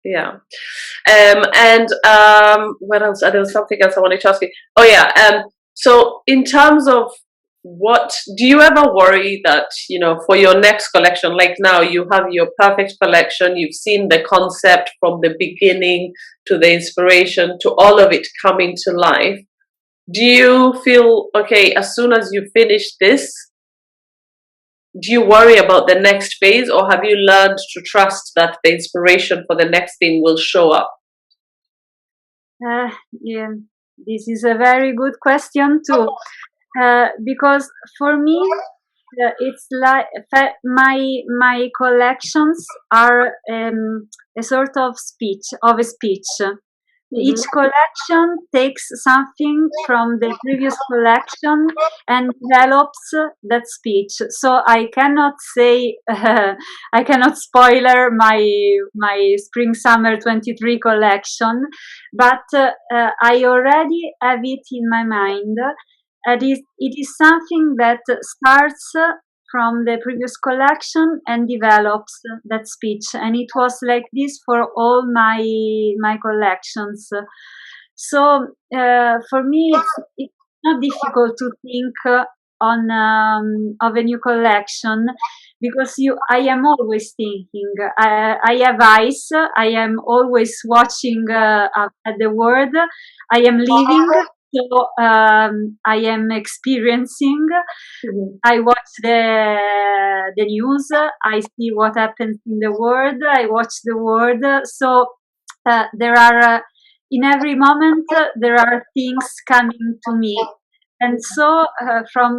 Yeah. And what else? There was something else I wanted to ask you. Oh yeah. So in terms of, what do you ever worry that, for your next collection, like now you have your perfect collection, you've seen the concept from the beginning to the inspiration to all of it coming to life. Do you feel okay as soon as you finish this? Do you worry about the next phase, or have you learned to trust that the inspiration for the next thing will show up? Yeah, this is a very good question too, because for me, it's like my collections are a sort of a speech. Each Hmm. collection takes something from the previous collection and develops that speech. So I cannot say I cannot spoiler my spring summer 23 collection, but I already have it in my mind. It is something that starts from the previous collection and develops that speech, and it was like this for all my collections. So for me it's not difficult to think on of a new collection, because I am always thinking. I have eyes. I am always watching at the world. I am living. So I am experiencing. Mhm. I watch the news. I see what happens in the world. I watch the world. So there are in every moment there are things coming to me, and so from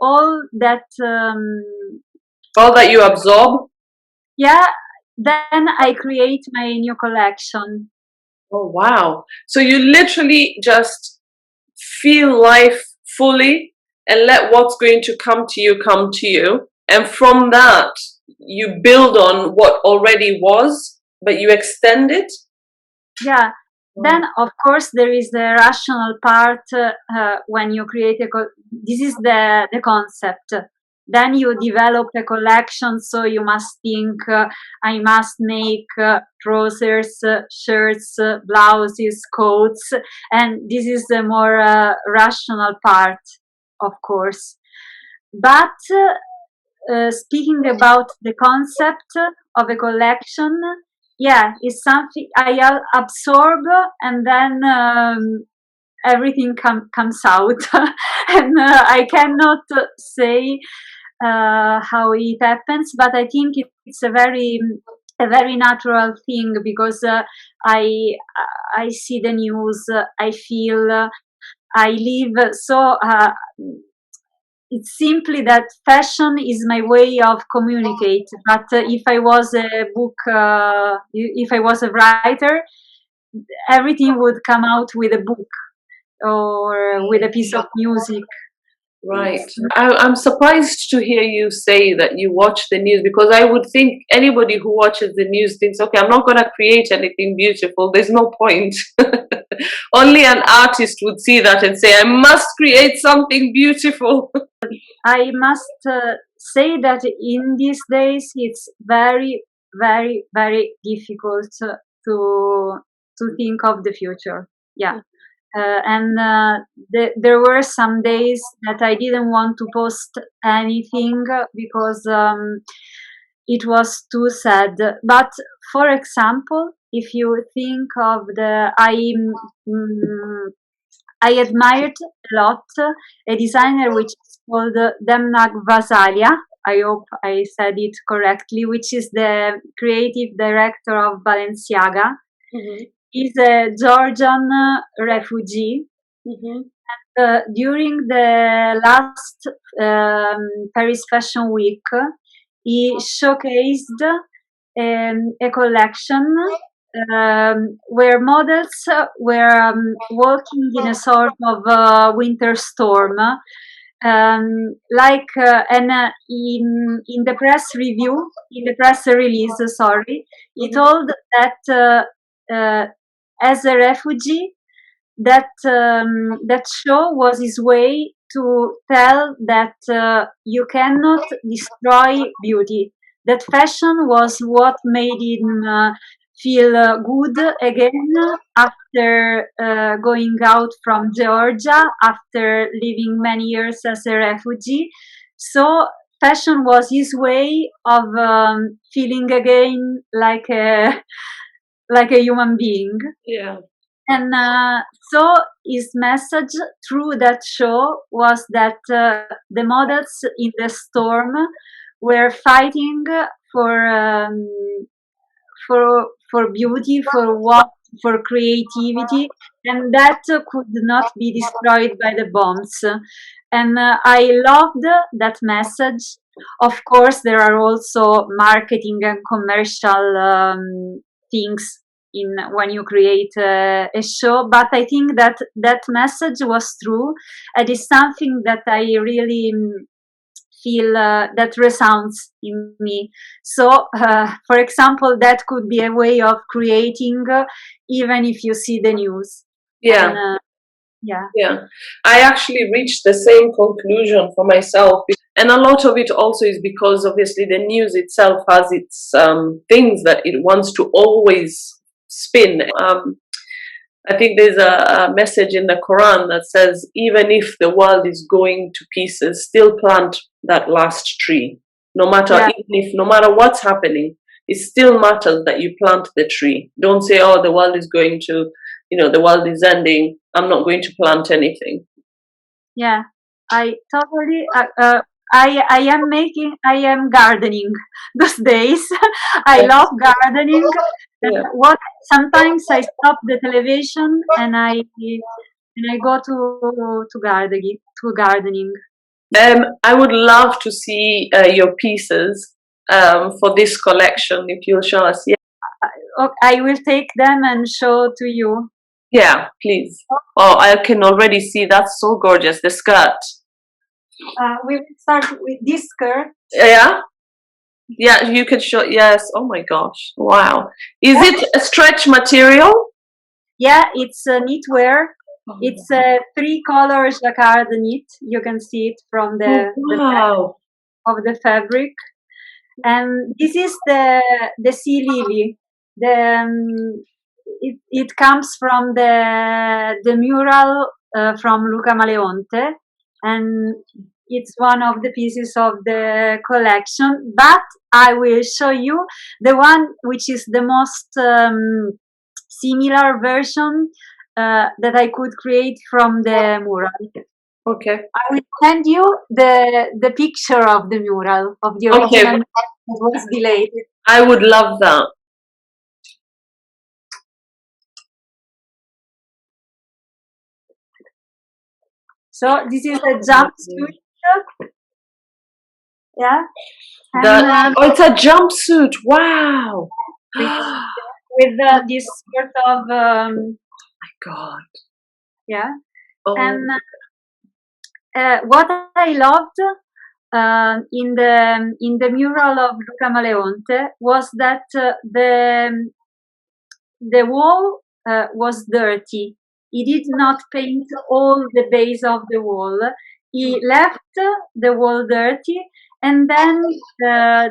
all that All that you absorb. yeah, then I create my new collection. Oh, wow. So you literally just feel life fully and let what's going to come to you. And from that, you build on what already was, but you extend it. Yeah. Then, Wow. of course, there is the rational part when you create this is the concept. Then you develop a collection, so you must think, I must make trousers, shirts, blouses, coats, and this is the more rational part, of course. But speaking about the concept of a collection, yeah, it's something I absorb, and then everything comes out, and I cannot say how it happens, but I think it's a very natural thing, because I I see the news, I feel, I live. So it's simply that fashion is my way of communicate. But if I was a book, if I was a writer, everything would come out with a book or with a piece of music. Right. It's I'm surprised to hear you say that you watch the news, because I would think anybody who watches the news thinks, okay, I'm not going to create anything beautiful. There's no point. Only an artist would see that and say, I must create something beautiful. I must say that in these days it's very, very, very difficult to think of the future. Yeah. And there were some days that I didn't want to post anything because it was too sad. But for example, if you think of mm, I admired a lot a designer which is called Demna Gvasalia. I hope I said it correctly, which is the creative director of Balenciaga. Mhm. He's a Georgian refugee. Mhm. During the last Paris Fashion Week, he showcased a collection where models were walking in a sort of winter storm. Like and in the press review, in the press release, sorry, he Mhm. told that as a refugee, that show was his way to tell that you cannot destroy beauty. That fashion was what made him feel good again after going out from Georgia, after living many years as a refugee. So fashion was his way of feeling again like a human being. Yeah. And so his message through that show was that the models in the storm were fighting for um, for beauty, for what, for creativity, and that could not be destroyed by the bombs. And I loved that message. Of course, there are also marketing and commercial things in when you create a show, but I think that that message was true. It is something that I really feel that resounds in me. So, for example, that could be a way of creating, even if you see the news. And Yeah. yeah, Yeah. I actually reached the same conclusion for myself. And a lot of it also is because obviously the news itself has its things that it wants to always spin. I think there's a message in the Quran that says, even if the world is going to pieces, still plant that last tree. No matter, Yeah. even if, no matter what's happening, it still matters that you plant the tree. Don't say, oh, the world is going to, the world is ending, I'm not going to plant anything. Yeah, I totally. I am gardening those days. I Yes. love gardening. Yeah. What sometimes I stop the television and I go to gardening. I would love to see your pieces for this collection if you'll show us. Yeah, I will take them and show to you. yeah, please. Oh, I can already see that's so gorgeous. The skirt. We will start with this skirt. Yeah, yeah, you could show. Yes. Oh my gosh. Wow. Is it a stretch material? Yeah, it's knitwear. Oh, It's a 3-color jacquard knit. You can see it from the back wow. of the fabric. And this is the sea lily. It comes from the mural from Luca Mariontte, and it's one of the pieces of the collection. But I will show you the one which is the most similar version that I could create from the mural. Okay. I will send you the picture of the mural of the Okay. original that was delayed. I would love that. So this is a jumpsuit, yeah, and That. Oh, it's a jumpsuit. Wow. with Oh with this sort of my God. yeah, Oh. and what I loved in the mural of Luca Mariontte was that the wall was dirty. He did not paint all the base of the wall. He left the wall dirty and then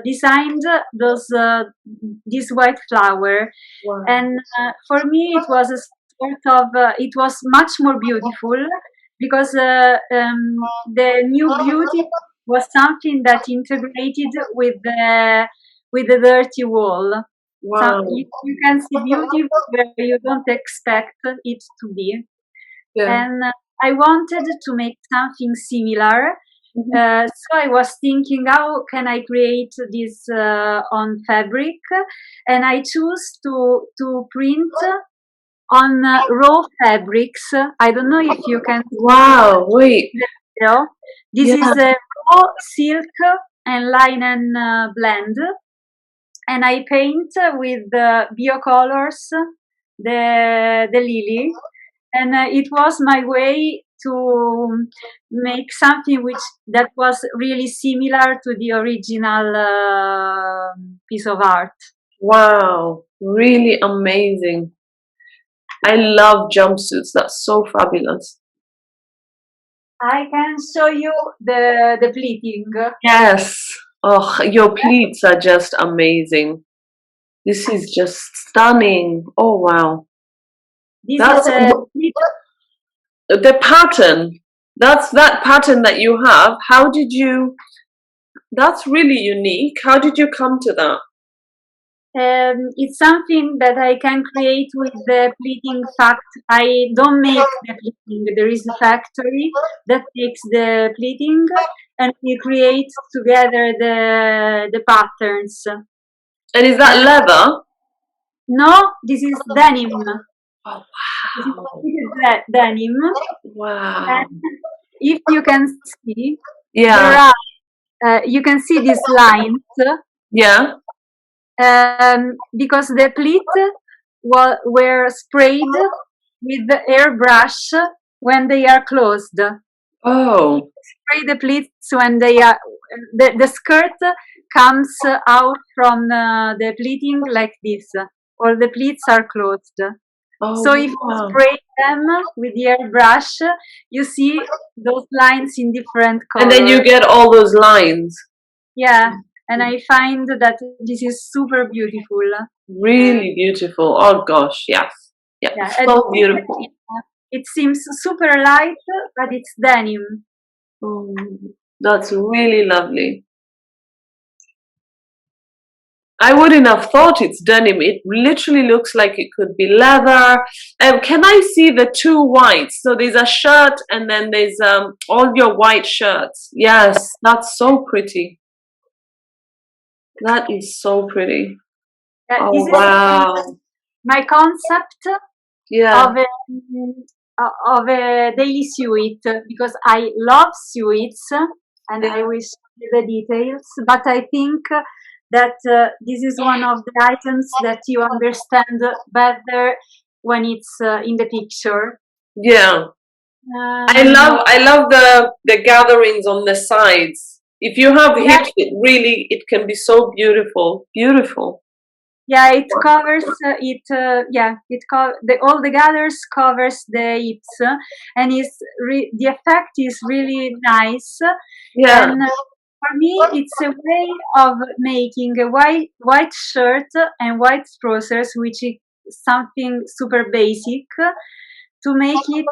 designed this white flower. Wow. And for me, it was a sort of it was much more beautiful because the new beauty was something that integrated with the dirty wall. So Wow. you can see beauty where you don't expect it to be. Yeah. And I wanted to make something similar. So I was thinking, how can I create this on fabric? And I choose to print on raw fabrics. I don't know if you can see Wow. Wait. the video. This Yeah. is a raw silk and linen blend, and I paint with biocolors the lily, and it was my way to make something that was really similar to the original piece of art. Wow. Really amazing. I love jumpsuits. That's so fabulous. I can show you the pleating. Yes. Oh, your pleats are just amazing. This is just stunning. Oh, wow. This That's is a pleat. the pattern. That's that pattern that you have. How did you? That's really unique. How did you come to that? It's something that I can create with the pleating fact. I don't make the pleating. There is a factory that makes the pleating, and we create together the patterns. And is that And leather? no, this is denim. Oh, This is wow. denim. Wow. And if you can see, there Yeah. are you can see these lines. Yeah. Because the pleat were sprayed with the airbrush when they are closed. Oh. Spray the pleats when they are the skirt comes out from the pleating like this, or the pleats are closed. Oh, So if you wow. spray them with the airbrush, you see those lines in different And then you colors. get all those lines. Yeah, and I find that this is super beautiful. Really beautiful. Oh gosh, yes. Yeah, Yeah, so beautiful. it seems super light, but it's denim. Oh, that's really lovely. I wouldn't have thought it's denim. It literally looks like it could be leather. Can I see the two whites? So there's a shirt and then there's all your white shirts. Yes, that's so pretty. That is so pretty. This Oh is wow. my concept Yeah. of a daily suite, because I love suites and I Yeah. will show you the details. But I think that this is one of the items that you understand better when it's in the picture. Yeah. Um, I love the gatherings on the sides. If you have yeah, hips, it can be so beautiful. Beautiful. yeah, it covers all the gathers covers the hips, and the effect is really nice. Yeah. And for me, it's a way of making a white shirt and white trousers, which is something super basic, to make it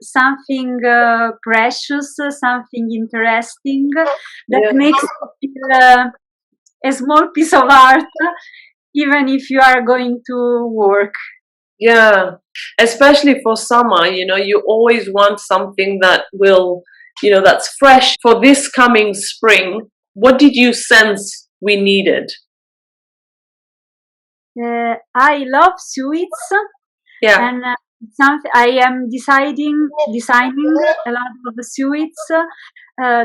something precious, something interesting that Yeah. makes it feel a small piece of art, even if you are going to work. Yeah, especially for summer, you always want something that will, that's fresh for this coming spring. What did you sense we needed? I love sweets, Yeah, and something I am designing a lot of sweets,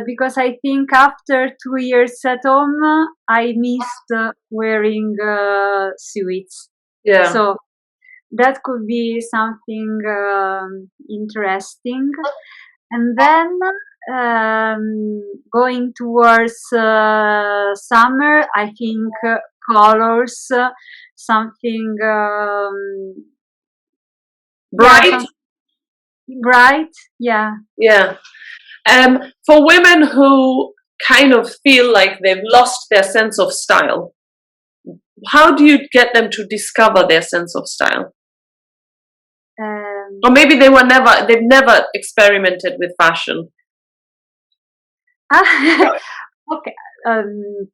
because I think after 2 years at home, I missed wearing sweets. yeah, So that could be something interesting. And then going towards summer, I think colors, something, yeah, bright. something bright, yeah. Yeah. For women who kind of feel like they've lost their sense of style, how do you get them to discover their sense of style? Or Um, maybe they've never experimented with fashion. okay. Um,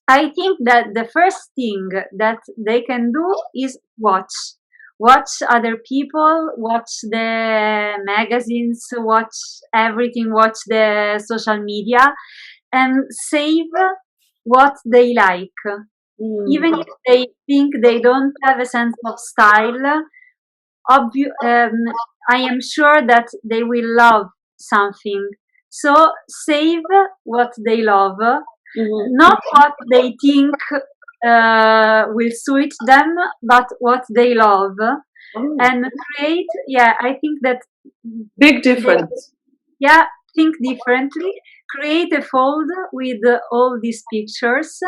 I think that the first thing that they can do is watch other people, watch the magazines, watch everything, watch the social media, and save what they like. Even Mm. if they think they don't have a sense of style, I am sure that they will love something. So save what they love, Mhm. not what they think will suit them, but what they love, Oh, and create. Yeah, I think that big they, difference. yeah, think differently. Create a fold with all these pictures,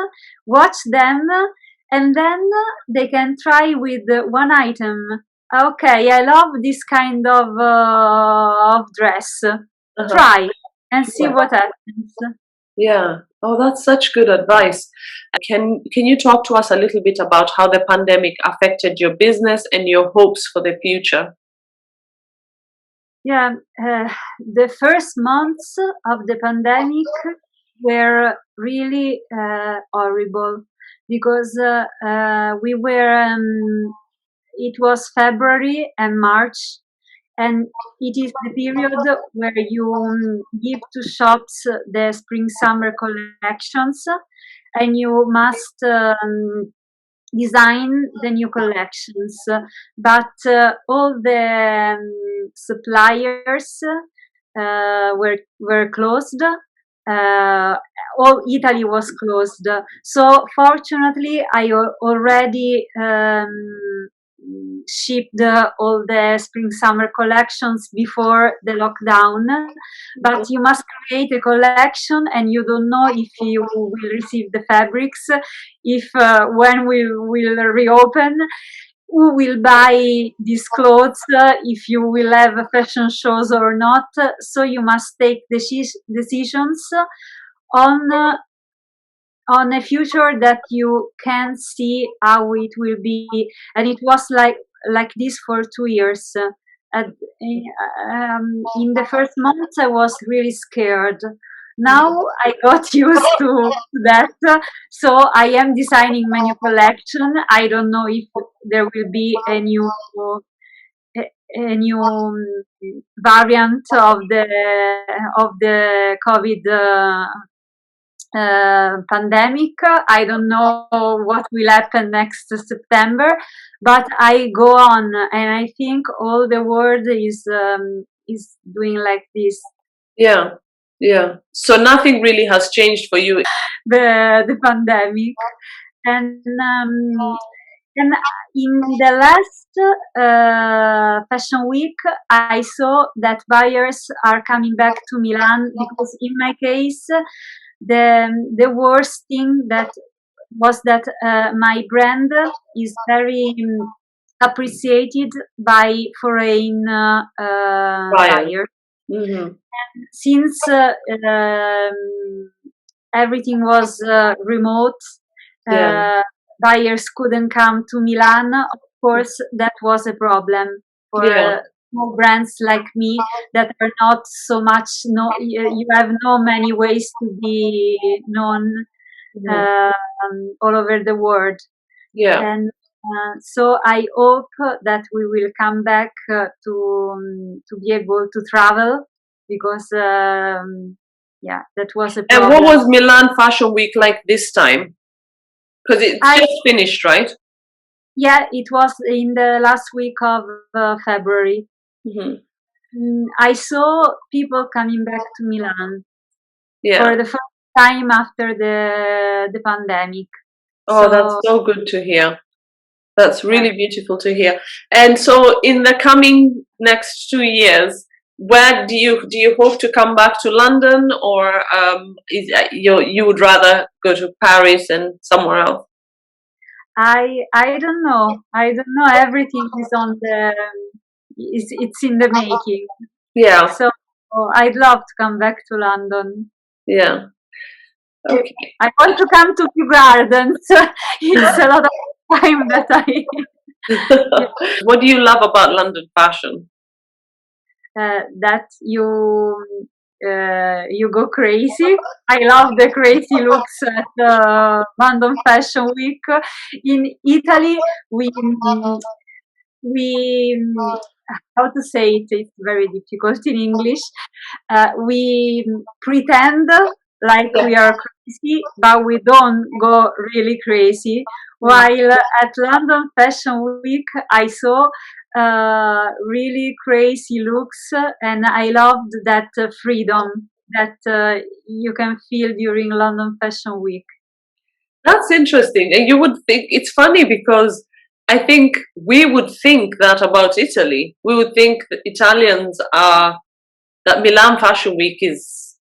watch them, and then they can try with one item. Okay, I love this kind of dress. Uh-huh. Try and see Yeah. what happens. Yeah. Oh, that's such good advice. Can you talk to us a little bit about how the pandemic affected your business and your hopes for the future? Yeah, the first months of the pandemic were really horrible, because we were. It was February and March, and it is the period where you give to shops the spring summer collections, and you must design the new collections. But all the suppliers were closed. Uh, all Italy was closed. So fortunately, I already shipped all the spring summer collections before the lockdown. But you must create a collection, and you don't know if you will receive the fabrics, if when we will reopen, who will buy these clothes, if you will have fashion shows or not. So you must take decisions on uh, on a future that you can see how it will be. And it was like this for 2 years. In the first months, I was really scared. Now I got used to that, so I am designing my new collection. I don't know if there will be a new variant of the COVID pandemic. I don't know what will happen next September, but I go on, and I think all the world is doing like this. Yeah, yeah. So nothing really has changed for you. The pandemic, and and in the last fashion week, I saw that buyers are coming back to Milan, because in my case, the worst thing that was that my brand is very appreciated by foreign Buyers. buyers. Mm-hmm. Since everything was remote, Yeah, buyers couldn't come to Milan. Of course, that was a problem for yeah, small brands like me that are not so much. No, you have no many ways to be known mhm, all over the world, yeah. and so I hope that we will come back to be able to travel, because yeah, that was a And what problem. was Milan Fashion Week like this time? Because it's I just finished, right? Yeah, it was in the last week of February. Hmm. I saw people coming back to Milan for Yeah. the first time after the pandemic. Oh, that's So so good to hear. That's yeah, really beautiful to hear. And so, in the coming next 2 years, where do you hope to come back to London, or you would rather go to Paris and somewhere else? I don't know. I don't know. Everything is on the it's in the making. Yeah, So I'd love to come back to London. yeah. Okay. I want to come to Kew Gardens. It's a lot of time that I yeah, What do you love about London fashion? that you go crazy. I love the crazy looks at London Fashion Week. In Italy, we how to say it? It's very difficult in English. We pretend like we are crazy, but we don't go really crazy. While at London Fashion Week, I saw really crazy looks, and I loved that freedom that you can feel during London Fashion Week. That's interesting. And you would think it's funny because I think we would think that about Italy. We would think that Italians are that Milan Fashion Week is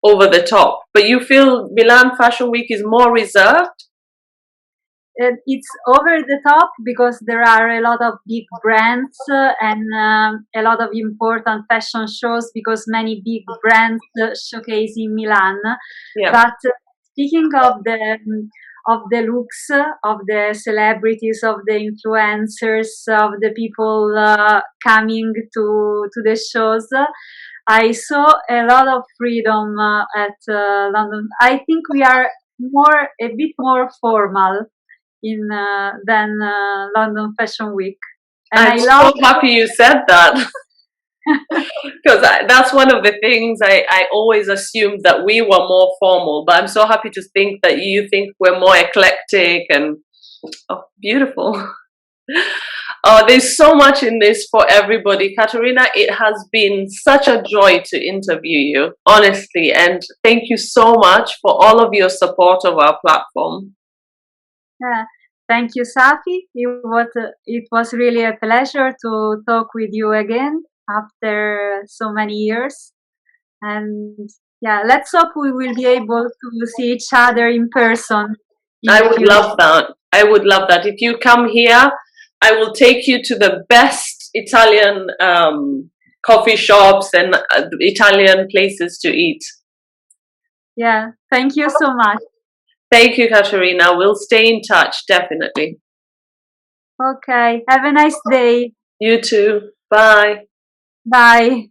over the top. But you feel Milan Fashion Week is more reserved? It's over the top because there are a lot of big brands and a lot of important fashion shows, because many big brands showcase in Milan. Yeah. But speaking of the looks of the celebrities, of the influencers, of the people coming to the shows, I saw a lot of freedom at London. I think we are a bit more formal in than London Fashion Week, and I'm I so love. happy you said that because that's one of the things I always assumed that we were more formal. But I'm so happy to think that you think we're more eclectic and beautiful. There's so much in this for everybody. Caterina, it has been such a joy to interview you, honestly. And thank you so much for all of your support of our platform. Yeah. Thank you, Safi. It was really a pleasure to talk with you again after so many years. And yeah, let's hope we will be able to see each other in person in I the would future. love that. I would love that. If you come here, I will take you to the best Italian coffee shops and Italian places to eat. Yeah, thank you so much. Thank you, Caterina. We'll stay in touch, definitely. Okay, have a nice day. You too. Bye. Bye.